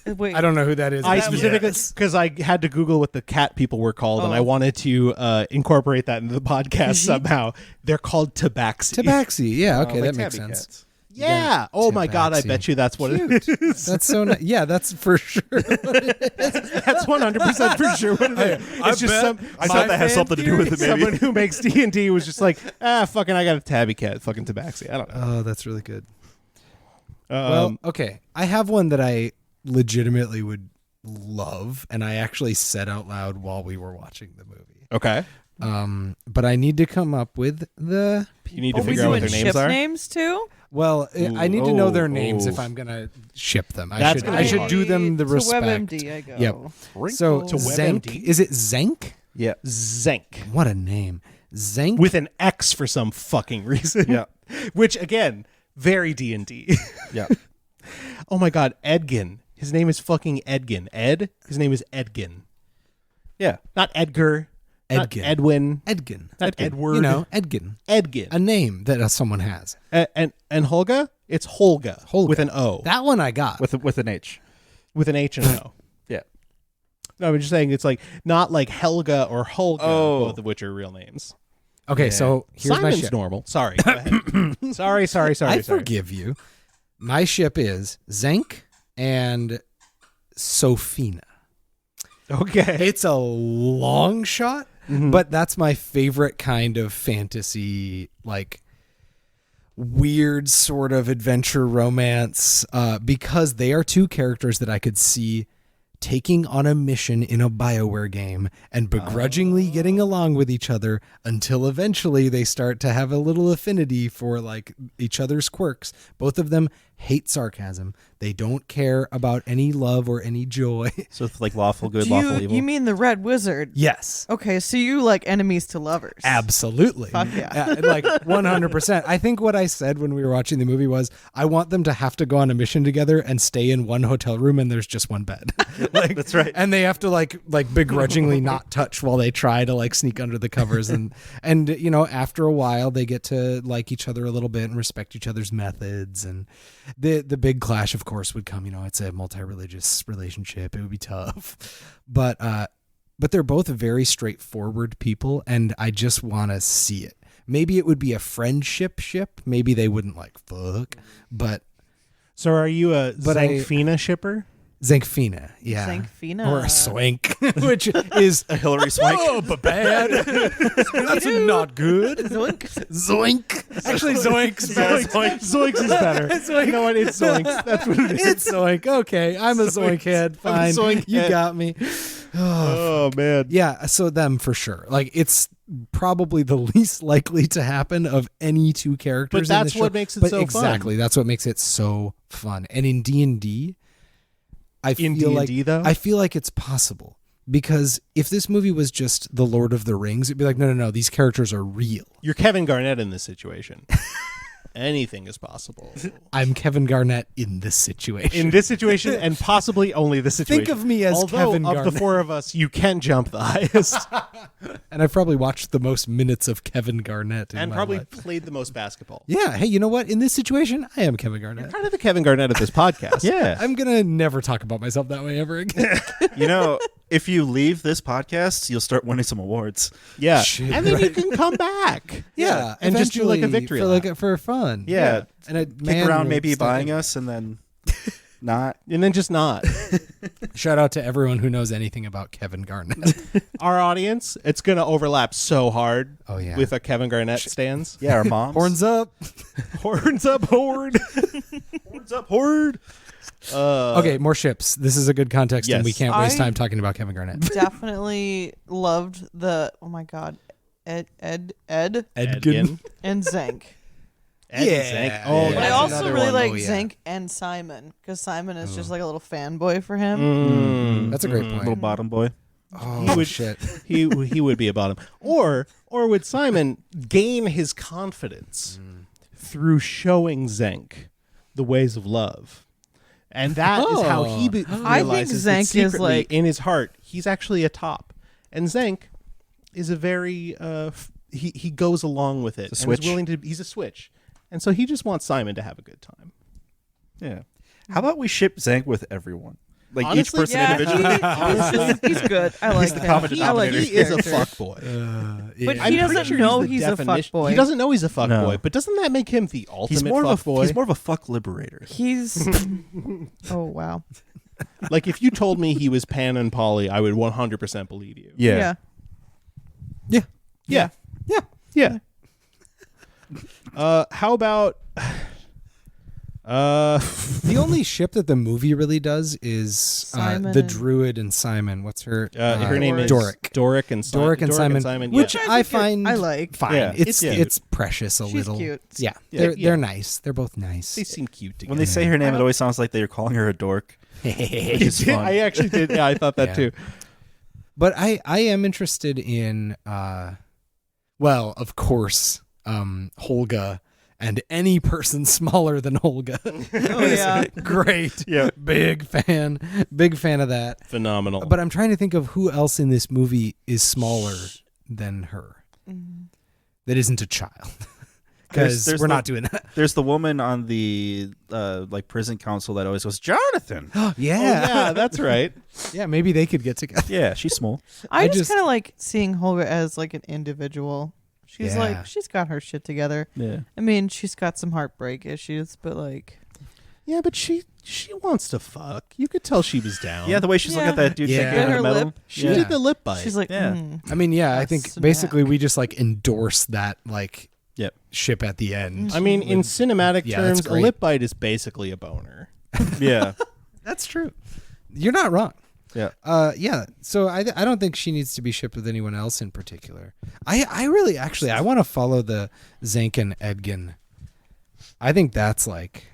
Wait. I don't know who that is. I but specifically yes. because I had to Google what the cat people were called, and I wanted to incorporate that into the podcast somehow. They're called tabaxi. Tabaxi. Yeah, okay, like that makes tabby sense. cats. Yeah. Oh my God! I tabaxi. bet you that's what it is. That's so nice. Yeah, that's for sure. That's 100% for sure what it is. It's just some. I thought that has something to do with it, maybe. Someone who makes D&D was just like, fucking, I got a tabby cat, fucking tabaxi. I don't know. Oh, that's really good. Well, okay. I have one that I legitimately would love, and I actually said out loud while we were watching the movie. Okay. But I need to come up with the. You need to Are we figure out what doing their ship names are. names too? Well, I need to know their oh, names oh. if I'm gonna ship them. That's gonna I be should hard. do them the to respect. WebMD, I go. Yep. So To Zenk, WebMD? is it Zenk? Yeah. Zenk. What a name, Zenk. With an X for some fucking reason. Yeah. Which, again, very D&D. Yeah. Oh my God, Edgin. His name is fucking Edgin. Ed? His name is Edgin. Yeah. Not Edgar. Not Edgin. Edwin. Edgin. Not Edward. You know, Edgin. Edgin. A name that someone has. And Holga? It's Holga. Holga. With an O. That one I got. With an H. With an H and an O. Yeah. No, I'm just saying it's like not like Helga or Holga, Oh. both of which are real names. Okay, so here's my Simon's ship. normal. Sorry. Go ahead. sorry. I forgive you. My ship is Zenk and Sophina. Okay. It's a long shot, but that's my favorite kind of fantasy, like weird sort of adventure romance, because they are two characters that I could see taking on a mission in a BioWare game and begrudgingly getting along with each other until eventually they start to have a little affinity for like each other's quirks. Both of them hate sarcasm. They don't care about any love or any joy. So it's like lawful good, Do lawful evil. you mean the Red Wizard? Yes. Okay, so you like enemies to lovers. Absolutely. Fuck yeah. Like 100%. I think what I said when we were watching the movie was I want them to have to go on a mission together and stay in one hotel room and there's just one bed. Like, That's right. And they have to like begrudgingly not touch while they try to like sneak under the covers and you know, after a while they get to like each other a little bit and respect each other's methods, and the big clash of course would come, you know, it's a multi-religious relationship. It would be tough. But they're both very straightforward people, and I just want to see it. Maybe it would be a friendship ship. Maybe they wouldn't like fuck, but So are you a But I- Zankfina shipper? Zankfina, yeah. Zankfina. Or a swank, which is A Hillary Swank. oh, but bad. That's not good. Zoink. Zoink. Actually, zoink's better. Zoinks is better. You know what? It's Zoinks. That's what it is. It's zoink. Okay, I'm a zoink head. I'm a Fine, zoink you head. got me. Oh, man. Yeah, so them for sure. Like it's probably the least likely to happen of any two characters. But in that's this what show. makes it But so fun. exactly, that's what makes it so fun. And in D&D, I In feel D&D, like though? I feel like it's possible, because if this movie was just The Lord of the Rings, it'd be like no, these characters are real. You're Kevin Garnett in this situation. Anything is possible. I'm Kevin Garnett in this situation. In this situation, and possibly only this situation. Think of me as Although, Kevin of Garnett. the four of us, you can jump the highest. And I've probably watched the most minutes of Kevin Garnett in And my probably life. played the most basketball. Yeah, hey, you know what? In this situation, I am Kevin Garnett. Kind of the Kevin Garnett of this podcast. Yeah. I'm gonna never talk about myself that way ever again. You know, if you leave this podcast, you'll start winning some awards. Yeah. Shit, And then you can come back. Yeah, And just do like a eventually victory for lap. for fun. Yeah. and a Kick man around will maybe start- buying us and then not. And then just not. Shout out to everyone who knows anything about Kevin Garnett. Our audience, it's going to overlap so hard Oh, yeah. with a Kevin Garnett stands. Yeah, our moms. Horns up. Horns up, horde. Horns up, horde. Okay, more ships. This is a good context, and we yes. can't waste I- time talking about Kevin Garnett. Definitely loved the oh my god, Ed Edgin. and Zank. Ed and Zank. Yeah. Oh, Yeah. But I that's also another really one. like Oh, yeah. Zank and Simon, because Simon is just like a little fanboy for him. That's a great point. Little bottom boy. Oh would- shit! he would be a bottom. Or would Simon gain his confidence through showing Zank the ways of love? And that is how he I think realizes that Zank is secretly like- in his heart he's actually a top. And Zank is a very he goes along with it It's a and is switch. willing to he's a switch. And so he just wants Simon to have a good time. Yeah. How about we ship Zank with everyone? Like Honestly, each person Yeah, individually? he's good. I like the him. common I like denominator. his He is a character. fuck boy. But Yeah. he I'm pretty doesn't sure know the he's a definition- fuckboy. He doesn't know he's a fuck No. boy, but doesn't that make him the ultimate He's more fuck of a boy? he's more of a fuck liberator. He's oh wow. Like if you told me he was Pan and Polly, I would 100% believe you. Yeah. Yeah. Yeah. Yeah. Yeah. How about The only ship that the movie really does is Simon the and- Druid and Simon. What's her? her name is Doric. Doric and Simon. Doric and Simon, which yeah. I find I like. fine. Yeah. It's Yeah. it's precious a She's little. cute. Yeah, Yeah, they're nice. They're both nice. They seem cute together. When they say her name, it always sounds like they're calling her a dork. Which is fun. I actually did. Yeah, I thought that Yeah. too. But I am interested in well, of course, Holga and any person smaller than Holga. Oh yeah. Great. Yeah. Big fan of that. Phenomenal. But I'm trying to think of who else in this movie is smaller than her. That isn't a child. Because There's we're the- not doing that. There's the woman on the like prison council that always goes, Jonathan. Oh, yeah, that's right. Yeah, maybe they could get together. Yeah, she's small. I I just just- kind of like seeing Holga as like an individual. She's Yeah. like she's got her shit together. Yeah. I mean, she's got some heartbreak issues, but like Yeah, but she wants to fuck. You could tell she was down. Yeah, the way she's looking at Yeah. that dude Yeah. shaking Her her metal. lip. she Yeah. did the lip bite. she's like, Yeah. I mean, yeah, I That's think snack. basically we just like endorse that like Yep. ship at the end. I mean, in cinematic Yeah, that's terms, a great. lip bite is basically a boner. Yeah. That's true. You're not wrong. Yeah. Yeah. So I don't think she needs to be shipped with anyone else in particular. I really actually I want to follow the Zank and Edgin. I think that's like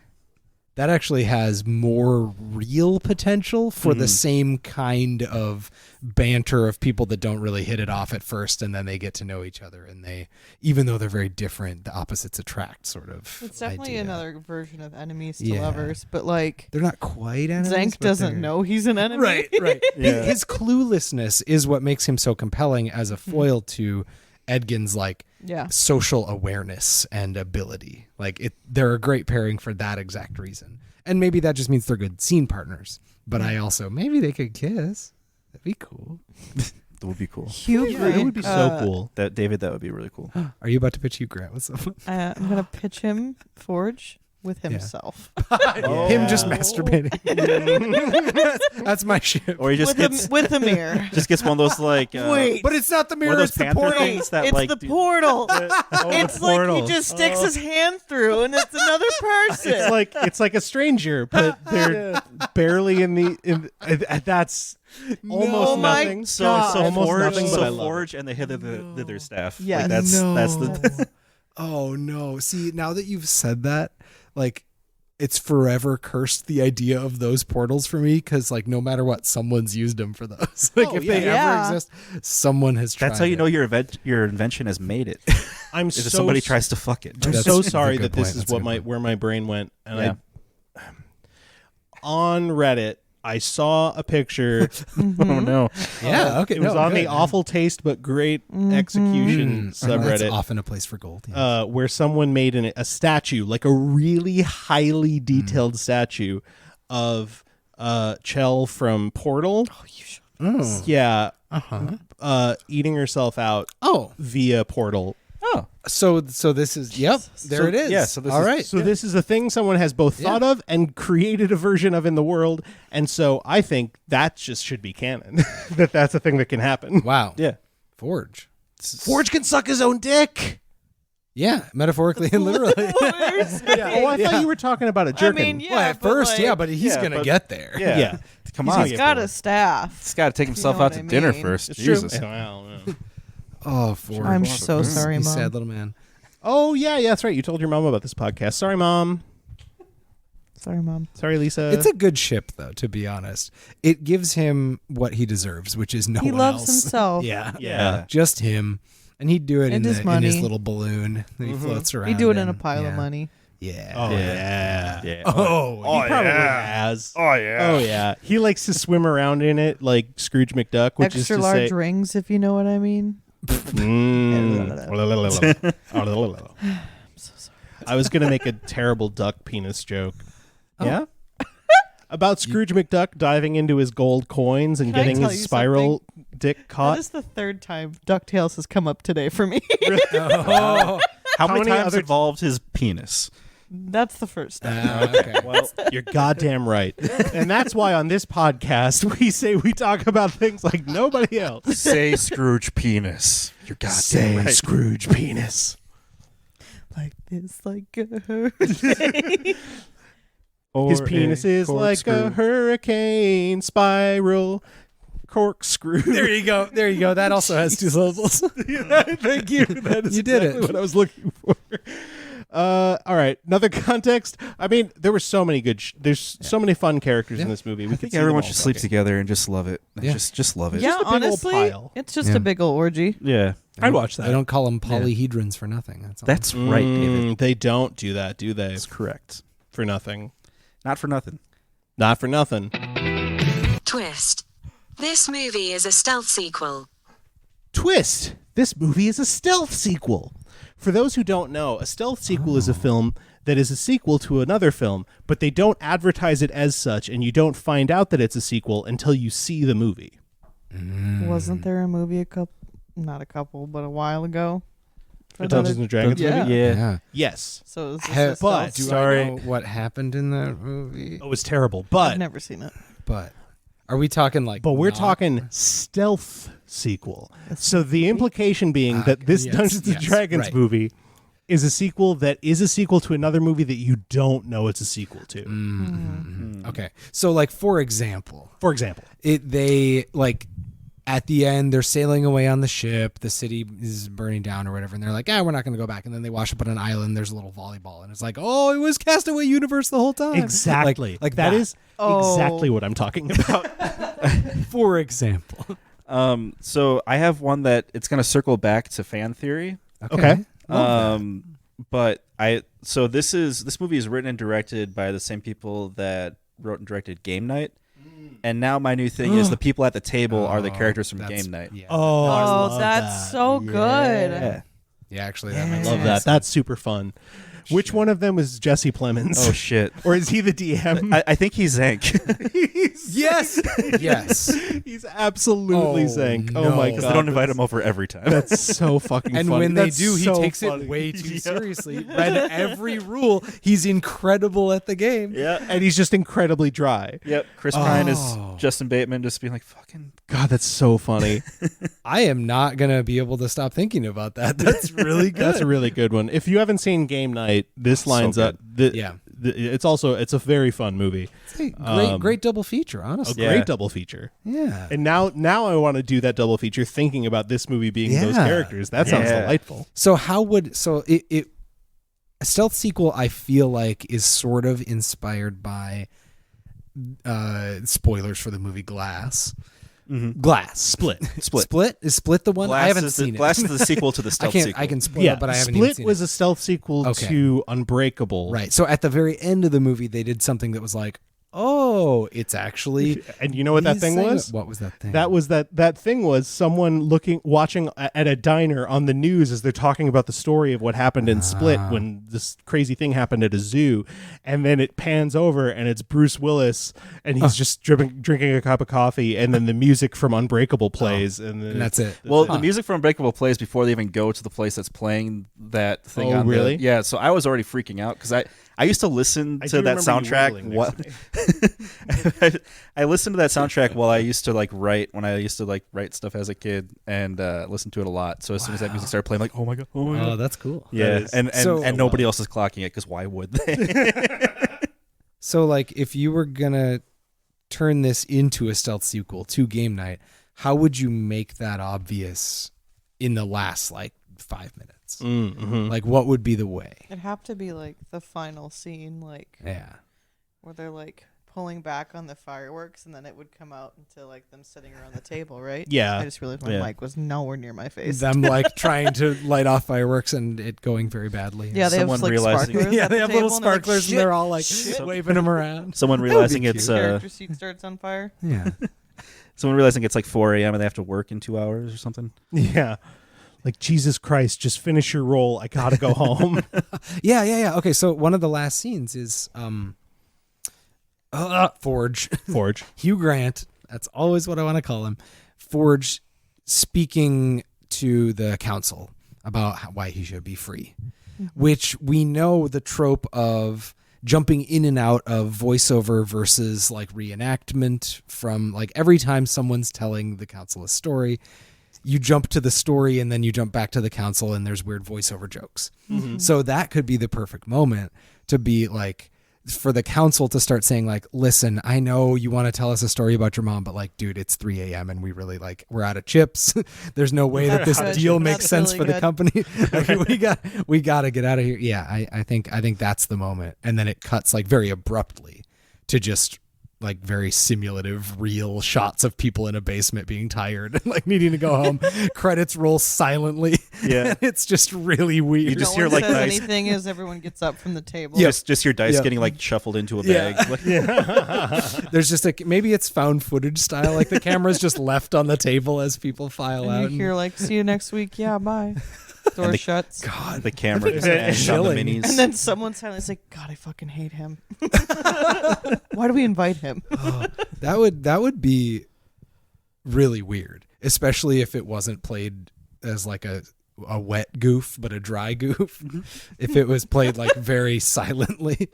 that actually has more real potential for the same kind of banter of people that don't really hit it off at first, and then they get to know each other, and they, even though they're very different, the opposites attract sort of. It's definitely idea. another version of enemies to Yeah. lovers, but like They're not quite enemies. Zank but doesn't they're- know he's an enemy. Right. Yeah. His cluelessness is what makes him so compelling as a foil to Edgin's like Yeah. social awareness and ability. Like they're a great pairing for that exact reason. And maybe that just means they're good scene partners. But I also maybe they could kiss. That'd be cool. That would be cool. Hugh Yeah, Grant. it would be so cool. That David, that would be really cool. Are you about to pitch Hugh Grant with someone? I'm gonna pitch him Forge with himself. Him just masturbating. That's my shit. Or he just gets with a mirror. just gets one of those like Wait. But it's not the one of mirror, those it's the panther portal. things that It's like the do- portal. Oh, It's the like portal. he just sticks his hand through, and it's another person. It's like a stranger, but they're barely in the. That's almost Oh my nothing. so God. almost Forge, nothing, but I love Forge and the hither staff. Yes. Like that's that's the Oh no. See, now that you've said that, like it's forever cursed the idea of those portals for me, because like no matter what, someone's used them for those. Like Oh, if they yeah. ever exist, someone has tried. that's how you it. know your invention has made it. I'm If so somebody tries to fuck it. I'm That's so a sorry good that this point. is That's a what good point. where my brain went, and Yeah. on Reddit I saw a picture. Oh no. Yeah, okay. It was no, on good. the awful taste but great execution That's subreddit. often a place for gold. Yeah. Where someone made a statue, like a really highly detailed statue of Chell from Portal. Oh. Yeah, Uh-huh. eating herself out Oh, via Portal. Oh. so this is there it is. yeah, so this all is- right. So this is a thing someone has both Yeah. thought of and created a version of in the world, and so I think that just should be canon. That's a thing that can happen. Wow. Yeah. Forge. Forge can suck his own dick. Yeah, metaphorically and literally. Oh, I thought you were talking about a jerkin. I mean, yeah, well, at but first, like, but he's Yeah, gonna but- get there. Yeah. Yeah. Come He's on. gonna He's get got bored. a staff. He's got to take himself know out what to I dinner mean. first. It's Jesus. true. Well, no. Oh, Forge. I'm so sorry, He's Mom. sad little man. Oh yeah, that's right. You told your mom about this podcast. Sorry, Mom. Sorry, Mom. Sorry, Lisa. It's a good ship, though. To be honest, it gives him what he deserves, which is no He one loves else. himself. Yeah, Yeah. just him, and he'd do it And in his his money. little balloon that he floats around. He'd do it in a in. pile Yeah. of money. Yeah. Oh yeah. Yeah. Oh, He probably has. Oh yeah. Oh yeah. He likes to swim around in it like Scrooge McDuck, which Extra is to large say. rings, if you know what I mean. So sorry. I was gonna make a terrible duck penis joke. Yeah. About Scrooge McDuck diving into his gold coins and Can I getting tell his you spiral dick caught. That is the third time DuckTales has come up today for me. Oh. How many many times other- involved his penis? That's the first time. Okay. Well, you're goddamn right. And that's why on this podcast we say we talk about things like nobody else. Say Scrooge penis. You're goddamn Say right. Scrooge penis. Like this, like a hurricane. His penis is like a hurricane spiral corkscrew. There you go. There you go. That also has two syllables. Thank you. That is You did exactly it. what I was looking for. All right. Another context. I mean, there were so many good. There's so many fun characters in this movie. We I could think see everyone them all should sleep talking. together and just love it. Yeah. Just love it. Yeah, a big old honestly, pile. it's just Yeah. a big old orgy. Yeah. I'd watch that. They don't call them polyhedrons for nothing. That's all. That's right, David. They don't do that, do they? That's correct. For nothing. Not for nothing. Not for nothing. Twist. This movie is a stealth sequel. Twist. This movie is a stealth sequel. For those who don't know, a stealth sequel is a film that is a sequel to another film, but they don't advertise it as such, and you don't find out that it's a sequel until you see the movie. Wasn't there a movie not a couple, but a while ago? A Dungeons and Dragons Yeah. movie? yeah. Yes. So is this Have- a stealth do sequel? I know what happened in that movie? It was terrible, but I've never seen it. But are we talking like? we're not- talking stealth sequel. So the implication being that this yes, Dungeons and yes, Dragons right. movie is a sequel that is a sequel to another movie that you don't know it's a sequel to. Okay, so like for example, For example, they like at the end, they're sailing away on the ship. The city is burning down or whatever. And they're like, we're not going to go back. And then they wash up on an island. There's a little volleyball. And it's like, oh, it was Castaway Universe the whole time. Exactly. Like that that. is exactly what I'm talking about. For example. So I have one that it's going to circle back to fan theory. Okay. But this movie is written and directed by the same people that wrote and directed Game Night. And now my new thing is the people at the table are the characters from Game Night. Yeah. Oh, I Oh, love that's that. so good. Yeah. Yeah, actually, that makes Love sense. that. That's super fun. Which one of them is Jesse Plemons? Oh shit. Or is he the DM? I think he's Zank. Yes. Yes. He's absolutely Oh, Zank. no. Oh my Because god. they don't invite him over every time. That's so fucking And funny. when they That's do, he so takes funny. it way too seriously. Read every rule. He's incredible at the game. Yeah. And he's just incredibly dry. Yep. Chris Pine is Oh. Justin Bateman just being like, fucking. God, that's so funny. I am not going to be able to stop thinking about that. That's really good. That's a really good one. If you haven't seen Game Night, this lines so up. Yeah. It's a very fun movie. Hey, great double feature, A honestly. great double feature. Yeah. And now I want to do that double feature thinking about this movie being those Yeah. characters. That sounds Yeah. delightful. So a stealth sequel I feel like is sort of inspired by spoilers for the movie Glass. Glass. Split. Split? Is Split the one? I haven't seen it. Glass is the sequel to the stealth sequel. I can spoil Yeah, it, but I haven't even Split seen was it. a stealth sequel Okay. to Unbreakable. Right. So at the very end of the movie, they did something that was like, oh, it's actually. And you know what that these thing segments- was? What was that thing? That was that thing was someone watching at a diner on the news as they're talking about the story of what happened in Split when this crazy thing happened at a zoo, and then it pans over and it's Bruce Willis and he's just drinking a cup of coffee, and then the music from Unbreakable plays, and then and that's it. Well, the music from Unbreakable plays before they even go to the place that's playing that thing. Oh, on really? Yeah. So I was already freaking out because I used to listen I to do that remember you soundtrack. whirling What? next to me. I listened to that soundtrack while I used to write stuff as a kid and listen to it a lot. So as soon as that music started playing, I'm like, oh my god, oh my god. Oh, that's cool. Yeah, is and so nobody else is clocking it because why would they? So, like, if you were gonna turn this into a stealth sequel to Game Night, how would you make that obvious in the last 5 minutes? Mm-hmm. Like, what would be the way? It'd have to be like the final scene, like Yeah. where they're like pulling back on the fireworks, and then it would come out into like them sitting around the table, right? Yeah. I just realized my Yeah. mic was nowhere near my face. Them like trying to light off fireworks and it going very badly. Yeah, they have Someone like realizing- sparklers. Yeah, at they the have little table, and they're like, sparklers and they're all like shit. waving them around. Someone That would be realizing cute. it's Character seat starts on fire. Yeah. someone realizing it's like 4 a.m. and they have to work in 2 hours or something. Yeah. Like, Jesus Christ, just finish your role. I gotta go home. Yeah. Okay, so one of the last scenes is Forge. Forge. Hugh Grant, that's always what I want to call him. Forge speaking to the council about why he should be free, which we know the trope of jumping in and out of voiceover versus like reenactment from like every time someone's telling the council a story, you jump to the story and then you jump back to the council and there's weird voiceover jokes. So that could be the perfect moment to be like, for the council to start saying like, listen, I know you want to tell us a story about your mom, but like, dude, it's 3 a.m. and we really we're out of chips. There's no way that this That's deal good. makes That's sense really for the good. company. Like, we got to get out of here. Yeah. I think that's the moment. And then it cuts like very abruptly to just like very simulative, real shots of people in a basement being tired and like needing to go home. Credits roll silently. Yeah. And it's just really weird. You just no hear, one like, says dice. anything as everyone gets up from the table. Just your dice Yep. getting like shuffled into a Yeah. bag. Like, There's just maybe it's found footage style, like the camera's just left on the table as people file out. And you hear like, "See you next week." Yeah, bye. Door shuts. the camera just ends on the chilling. minis. And then someone silently is like, "God, I fucking hate him. Why do we invite him?" that would be really weird, especially if it wasn't played as like a wet goof, but a dry goof. If it was played like very silently.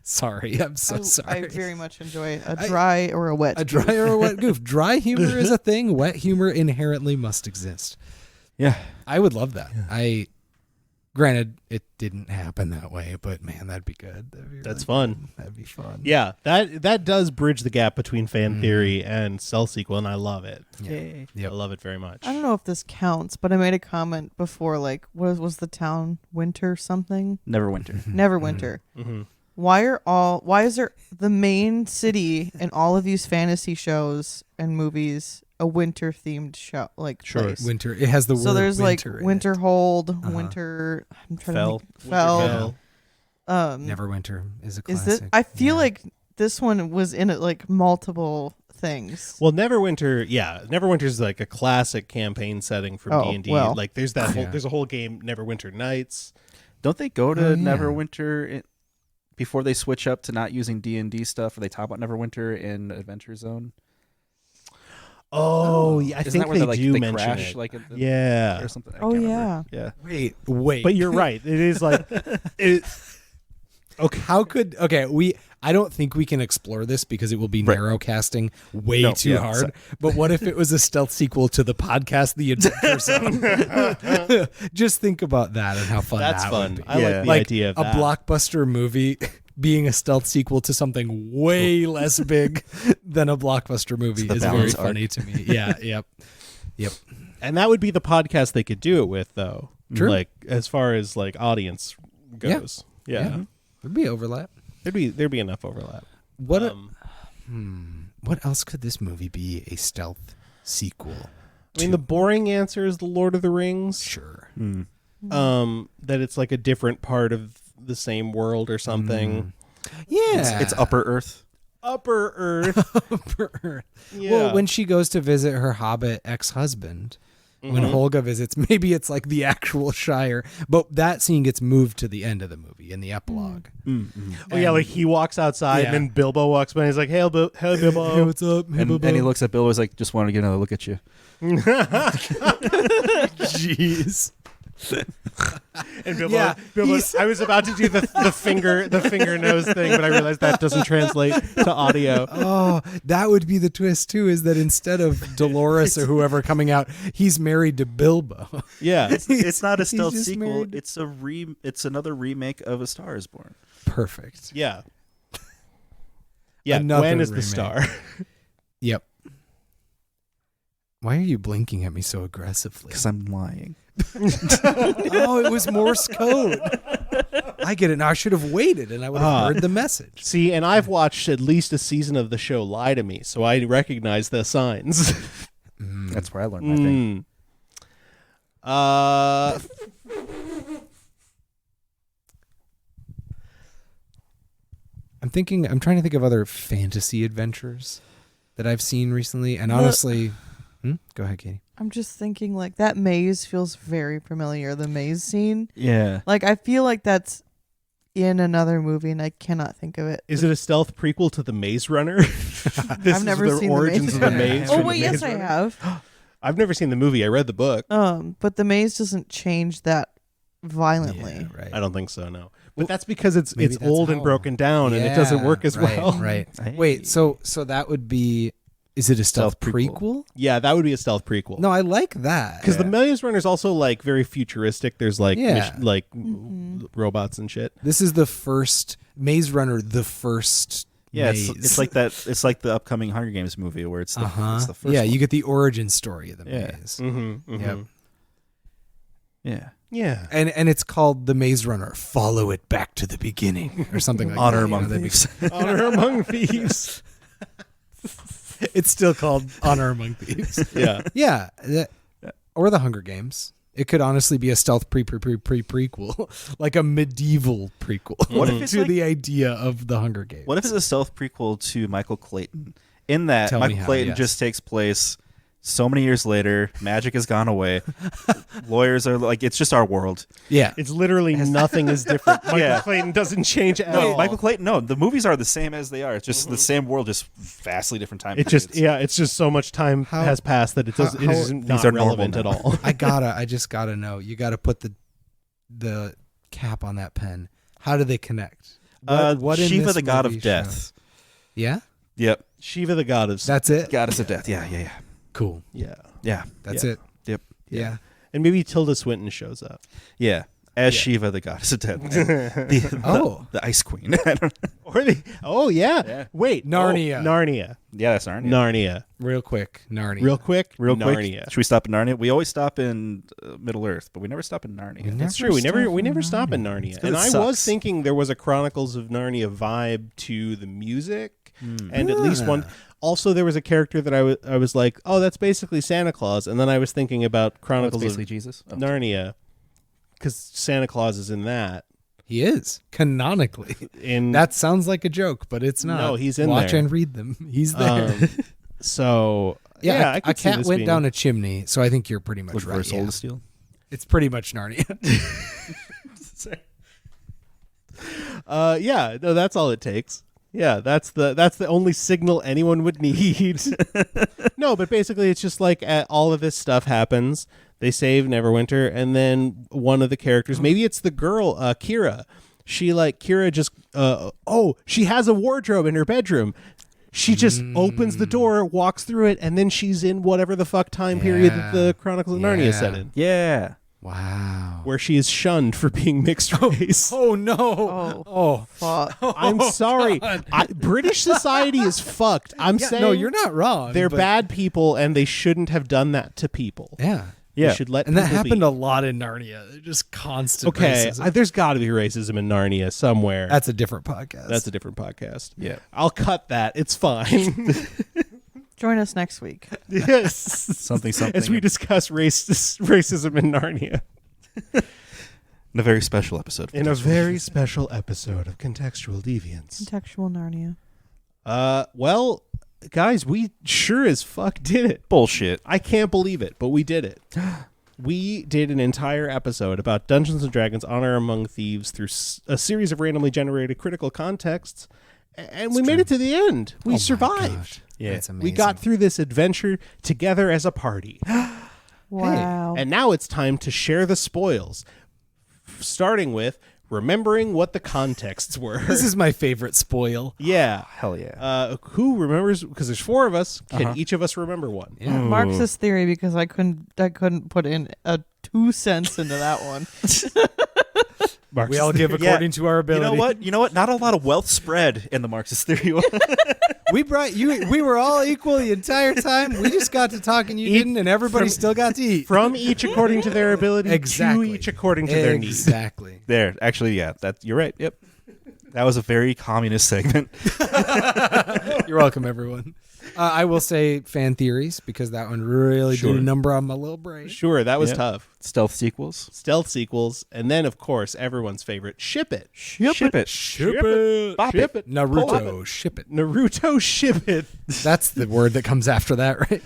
Sorry, I'm so sorry. I very much enjoy a dry or a wet. A dry or a wet goof. Dry humor is a thing. Wet humor inherently must exist. Yeah. I would love that. Granted, it didn't happen that way, but man, that'd be good. That's fun. Good. That'd be fun. Yeah, that does bridge the gap between fan theory and stealth sequel, and I love it. Yeah. I love it very much. I don't know if this counts, but I made a comment before, like, what was the town? Winter something? Neverwinter. Neverwinter. Mm-hmm. Why is there the main city in all of these fantasy shows and movies a winter themed show, like place? Winter. It has the word. So there's like winter in Winterhold, Winter. I'm trying Fell. to think, Fell. Fell. it. Neverwinter is a classic. Is this? I feel like this one was in it like multiple things. Well, Neverwinter's like a classic campaign setting from D&D. well. Like there's that whole, there's a whole game, Neverwinter Nights. Don't they go to Oh, yeah. Neverwinter before they switch up to not using D&D stuff? Or they talk about Neverwinter in Adventure Zone? Oh, yeah, I Isn't think that where they they do they mention crash, it. like Yeah. or something. I Oh can't yeah. remember. Yeah. Wait. But you're right. It is like it. Okay. How could I don't think we can explore this because it will be narrow casting way too hard. sorry. But what if it was a stealth sequel to the podcast The Adventure Zone? Just think about that and how fun That's that fun. would be. I like the idea of a that. blockbuster movie being a stealth sequel to something way less big than a blockbuster movie the is very balance arc. funny to me. Yeah, yep. And that would be the podcast they could do it with, though. True. Like as far as like audience goes. Yeah. There'd be overlap. There'd be enough overlap. What what else could this movie be a stealth sequel? I mean, the boring answer is the Lord of the Rings. Sure. That it's like a different part of the same world or something. Yeah. It's Upper Earth. Upper Earth. Upper Earth. Yeah. Well, when she goes to visit her Hobbit ex-husband, when Holga visits, maybe it's like the actual Shire, but that scene gets moved to the end of the movie in the epilogue. Oh yeah, like he walks outside Yeah. and then Bilbo walks by and he's like, "Hey, Bilbo." Hey, what's up? Hey, And he looks at Bill and is like, just wanted to get another look at you. Jeez. And Bilbo, Yeah, I was about to do the finger nose thing, but I realized that doesn't translate to audio. Oh, that would be the twist too, is that instead of Dolores or whoever coming out, he's married to Bilbo. Yeah. It's not a stealth just sequel. married. It's another remake of A Star Is Born. Perfect. Yeah. Yeah, Another Gwen is the remake. star. Yep. Why are you blinking at me so aggressively? Because I'm lying. Oh, it was Morse code. I get it now. I should have waited and I would have heard the message. See, and I've watched at least a season of the show Lie to Me, so I recognize the signs. That's where I learned my thing. I'm trying to think of other fantasy adventures that I've seen recently, and honestly, go ahead, Katie. I'm just thinking like that maze feels very familiar. The maze scene. Yeah. Like I feel like that's in another movie, and I cannot think of it. Is it a stealth prequel to The Maze Runner? I've never seen origins the of the Maze maze. Runner. Oh from wait, The yes, Maze I Runner. have. I've never seen the movie. I read the book. But the maze doesn't change that violently. Yeah, right. I don't think so. No, but that's because maybe it's that's old and how- broken down, and it doesn't work as right, well. Right. Hey. Wait. So that would be. Is it a stealth Stealth prequel. prequel? Yeah, that would be a stealth prequel. No, I like that. because the Maze Runner is also like very futuristic. There's like Yeah. robots and shit. This is the first Maze Runner. The first. Yeah, maze. it's like that. It's like the upcoming Hunger Games movie where it's the, it's the first Yeah, one. you get the origin story of the Yeah. maze. Mm-hmm, Yep. Yeah. Yeah. And it's called The Maze Runner. Follow it back to the beginning, or something like Honor that. Among that'd be- Thieves. Honor Among Thieves. It's still called Honor Among Thieves. Yeah. Yeah, or the Hunger Games. It could honestly be a stealth prequel, like a medieval prequel. What if it's to like- the idea of the Hunger Games? What if it's a stealth prequel to Michael Clayton? In that, Tell me Michael how, Clayton yes. just takes place so many years later. Magic has gone away. Lawyers are like, it's just our world. Yeah, It's literally nothing is different. Michael Yeah. Clayton doesn't change at No, all. Michael Clayton. No, the movies are the same as they are. It's just the same world, just vastly different time. It just periods. it's just so much time has passed that it does it how- is things not are normal relevant at now. all. I just gotta know. You gotta put the cap on that pen. How do they connect? What in Shiva, this the god of movie death. shows? Yeah, Yep, Shiva, the god of that's it. goddess of death. Yeah. Cool. yeah, Yeah. That's Yeah. it. Yep. Yeah. and maybe Tilda Swinton shows up. Yeah. as Shiva, the goddess of death. The Ice Queen. I don't know. Or the Yeah. Wait, Narnia. Narnia. Yeah, that's Narnia. Narnia. Real quick, Narnia. Real quick. Real quick, Narnia. should we stop in Narnia? We always stop in Middle Earth, but we never stop in Narnia. That's true. We never stop in Narnia. 'cause And it I was sucks. thinking there was a Chronicles of Narnia vibe to the music, and at least one. Also, there was a character that I was like, oh, that's basically Santa Claus, and then I was thinking about Chronicles basically of Jesus. Oh. Narnia, because Santa Claus is in that. He is canonically. In That sounds like a joke, but it's not. No, he's in Watch there. and read them. He's there. So yeah, I a could see cat this went being- down a chimney, so I think you're pretty much Look right. for a soul yeah. to steal. It's pretty much Narnia. Yeah, no, that's all it takes. Yeah, that's the only signal anyone would need. No, but basically it's just like all of this stuff happens. They save Neverwinter, and then one of the characters, maybe it's the girl, Kira. Kira just she has a wardrobe in her bedroom. She just opens the door, walks through it, and then she's in whatever the fuck time period that the Chronicles of Narnia set in. Yeah. Wow. Where she is shunned for being mixed race. Oh no. Oh. Fuck. I'm sorry. British society is fucked. I'm Yeah, saying no, you're not wrong. they're but- bad people and they shouldn't have done that to people. Yeah. You should let And that people happened be. a lot in Narnia. Just constant Okay, racism. there's got to be racism in Narnia somewhere. That's a different podcast. That's a different podcast. Yeah. I'll cut that. It's fine. Join us next week. Yes. Something. As we discuss racism in Narnia. In a very special episode. In a very special episode of Contextual Deviance. Contextual Narnia. Well, guys, we sure as fuck did it. Bullshit. I can't believe it, but we did it. We did an entire episode about Dungeons & Dragons Honor Among Thieves through a series of randomly generated critical contexts, and we made it to the end. We Oh my survived. gosh. Yeah, That's we got amazing. through this adventure together as a party. Wow. And now it's time to share the spoils, starting with remembering what the contexts were. This is my favorite spoil. Yeah. Hell yeah. Who remembers? Because there's four of us. Can each of us remember one? Yeah. Marxist theory, because I couldn't put in a 2 cents into that one. We all give according to our ability. You know what? Not a lot of wealth spread in the Marxist theory. We brought you. We were all equal the entire time. We just got to talk and you didn't, and everybody still got to eat. From each according to their ability Exactly. to each according to their needs. Exactly. There. Actually, yeah. You're right. Yep. That was a very communist segment. You're welcome, everyone. I will say fan theories because that one really Sure. did a number on my little brain. Sure, that was Yeah. tough. Stealth sequels. Stealth sequels, and then of course everyone's favorite, ship it. Ship it. Ship it. Bop Ship it. it. Naruto, ship it. Naruto ship it. That's the word that comes after that, right?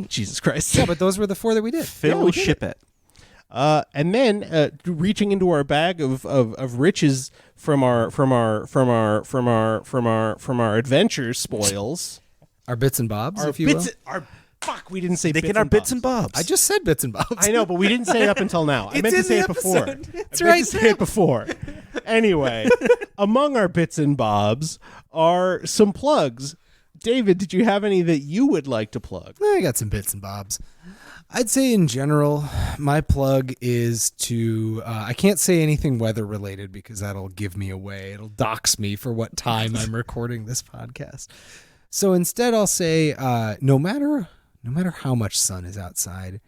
Jesus Christ. Yeah, but those were the four that we did. Phil we did ship it. And then reaching into our bag of riches from our adventure spoils. Our bits and bobs, Our if you will. bits. Our fuck. We didn't say They bits get our and bits bobs. and bobs. I just said bits and bobs. I know, but we didn't say it up until now. I It's meant to in say the it before. episode. It's I meant right to say it before. Anyway, among our bits and bobs are some plugs. David, did you have any that you would like to plug? I got some bits and bobs. I'd say in general, my plug is to, I can't say anything weather related because that'll give me away. It'll dox me for what time I'm recording this podcast. So instead I'll say, no matter how much sun is outside,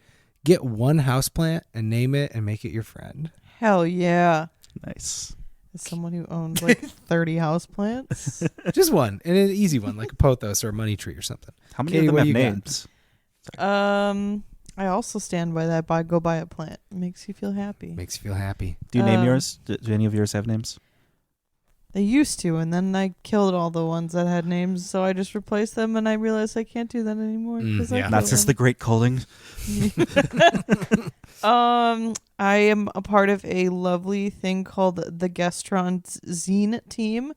get one houseplant and name it and make it your friend. Hell yeah. Nice. As someone who owns like 30 houseplants. Just one, and an easy one, like a pothos or a money tree or something. How many Katie, of them what have do you got? names? I also stand by that. Go buy a plant. It makes you feel happy. Makes you feel happy. Do you name Um, yours? Do any of yours have names? They used to, and then I killed all the ones that had names, so I just replaced them, and I realized I can't do that anymore. 'Cause I yeah. killed Not since the them. Great Culling. I am a part of a lovely thing called the Gastron Zine Team.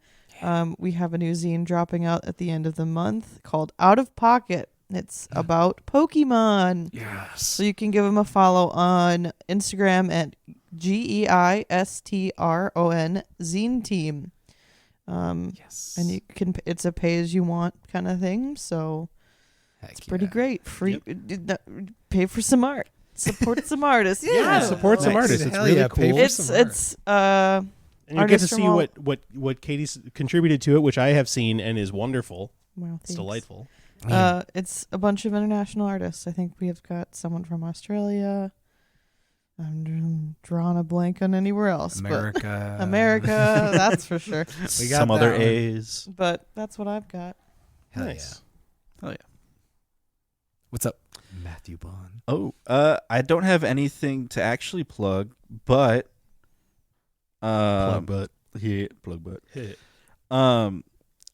We have a new zine dropping out at the end of the month called Out of Pocket. It's about Pokemon. Yes. So you can give them a follow on Instagram at GEISTRON Zine Team. Yes. And you can, it's a pay as you want kind of thing. So Heck it's pretty yeah. great. Free, pay for some art. Support some artists. Yeah, support some Nice. artists. It's Hell really yeah, cool. pay for some art. It's And you get to artists from see all- what Katie's contributed to it, which I have seen and is wonderful. Wow, It's thanks. delightful. It's a bunch of international artists. I think we have got someone from Australia. I'm drawing a blank on anywhere else. America. But America, that's for sure. We got Some other that one. A's. But that's what I've got. Hell Nice. Oh yeah. What's up, Matthew Bond? Oh, I don't have anything to actually plug, but Plug butt. yeah, plug butt.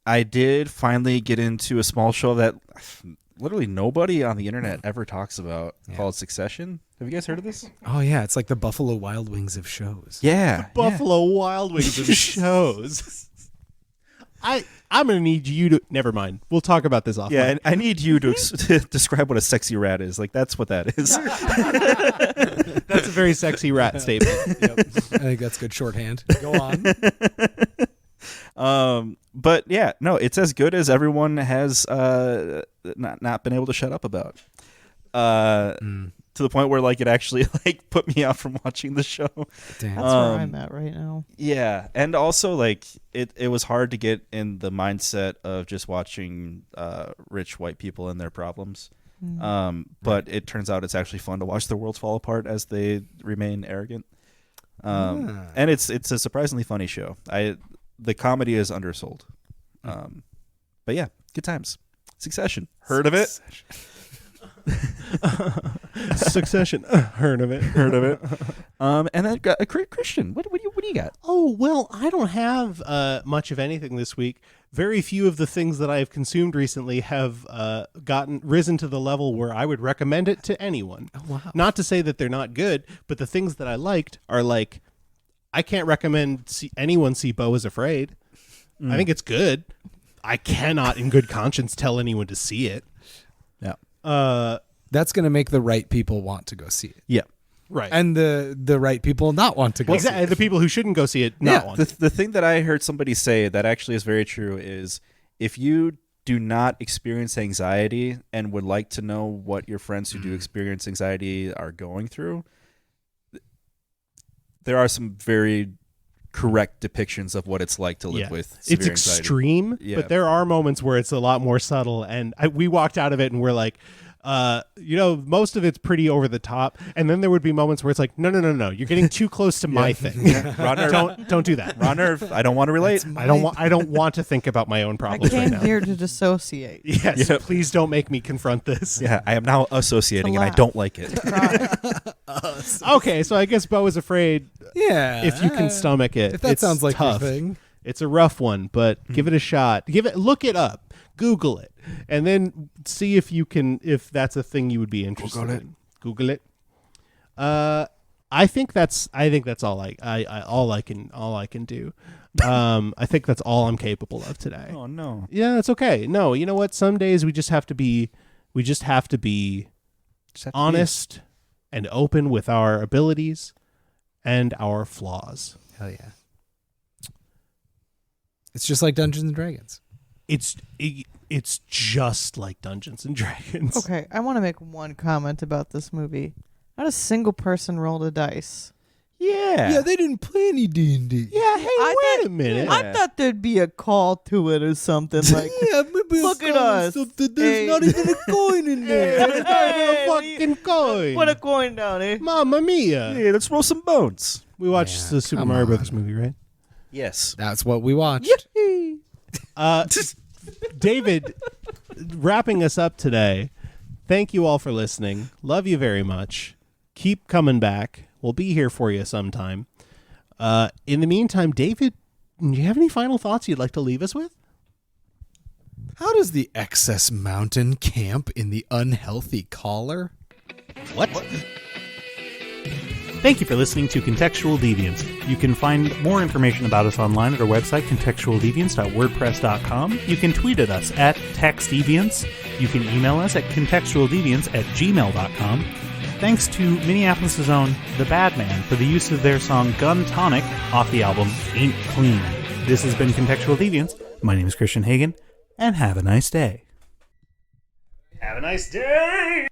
I did finally get into a small show that literally nobody on the internet ever talks about called Succession. Have you guys heard of this? Oh yeah, it's like the Buffalo Wild Wings of shows. Yeah. Buffalo Wild Wings of shows. I'm gonna need you to. Never mind. We'll talk about this offline. Yeah, and I need you to, to describe what a sexy rat is. Like, that's what that is. That's a very sexy rat statement. Yep. I think that's good shorthand. Go on. But yeah, no, it's as good as everyone has not been able to shut up about. To the point where like it actually like put me out from watching the show. Damn. That's where I'm at right now. Yeah, and also like it was hard to get in the mindset of just watching rich white people and their problems. But it turns out it's actually fun to watch their worlds fall apart as they remain arrogant. And it's a surprisingly funny show. The comedy is undersold. But yeah, good times. Succession. Heard of it? Succession. Heard of it. Heard of it. And then Christian, what do you got? Oh, well, I don't have much of anything this week. Very few of the things that I have consumed recently have risen to the level where I would recommend it to anyone. Oh, wow. Not to say that they're not good, but the things that I liked are like, I can't recommend anyone see Beau is Afraid. I think it's good. I cannot in good conscience tell anyone to see it. Yeah. That's going to make the right people want to go see it. Yeah. Right. And the right people not want to go exactly. see it. The people who shouldn't go see it not want to. The thing that I heard somebody say that actually is very true is if you do not experience anxiety and would like to know what your friends who do experience anxiety are going through, there are some very correct depictions of what it's like to live with severe it's anxiety. extreme, Yeah. but there are moments where it's a lot more subtle. And we walked out of it and we're like, most of it's pretty over the top. And then there would be moments where it's like, no, you're getting too close to my thing. Don't do that. Raw nerve. I don't want to relate. I don't want to think about my own I problems right came now. here to dissociate. Yes, Yep. please don't make me confront this. Yeah, I am now associating and I laugh. don't like it. Cry. Okay, so I guess Beau is Afraid. Yeah. If you can stomach it, If that it's sounds like tough. your thing. It's a rough one, but give it a shot. Look it up, Google it, and then see if that's a thing you would be interested in. Google it. I think that's all I can do. I think that's all I'm capable of today. Oh no. Yeah, it's okay. No, you know what? Some days we just have to be honest and open with our abilities and our flaws. Hell yeah. It's just like Dungeons and Dragons. It's just like Dungeons and Dragons. Okay, I want to make one comment about this movie. Not a single person rolled a dice. Yeah. they didn't play any D&D. Yeah, hey, wait a minute. I thought there'd be a call to it or something like. Yeah, maybe Look at us. There's Hey. not even a coin in there. It's not even a fucking coin. Put a coin down, eh? Mamma mia. Hey, let's roll some bones. We watched Yeah, the Super come Mario on. Brothers movie, right? Yes. That's what we watched. David, wrapping us up today, thank you all for listening. Love you very much. Keep coming back. We'll be here for you sometime. In the meantime, David, do you have any final thoughts you'd like to leave us with? How does the excess mountain camp in the unhealthy collar? What? Thank you for listening to Contextual Deviance. You can find more information about us online at our website, contextualdeviance.wordpress.com. You can tweet at us at TextDeviance. You can email us at contextualdeviance@gmail.com. Thanks to Minneapolis' own The Bad Man for the use of their song Gun Tonic off the album Ain't Clean. This has been Contextual Deviance. My name is Christian Hagen, and have a nice day. Have a nice day!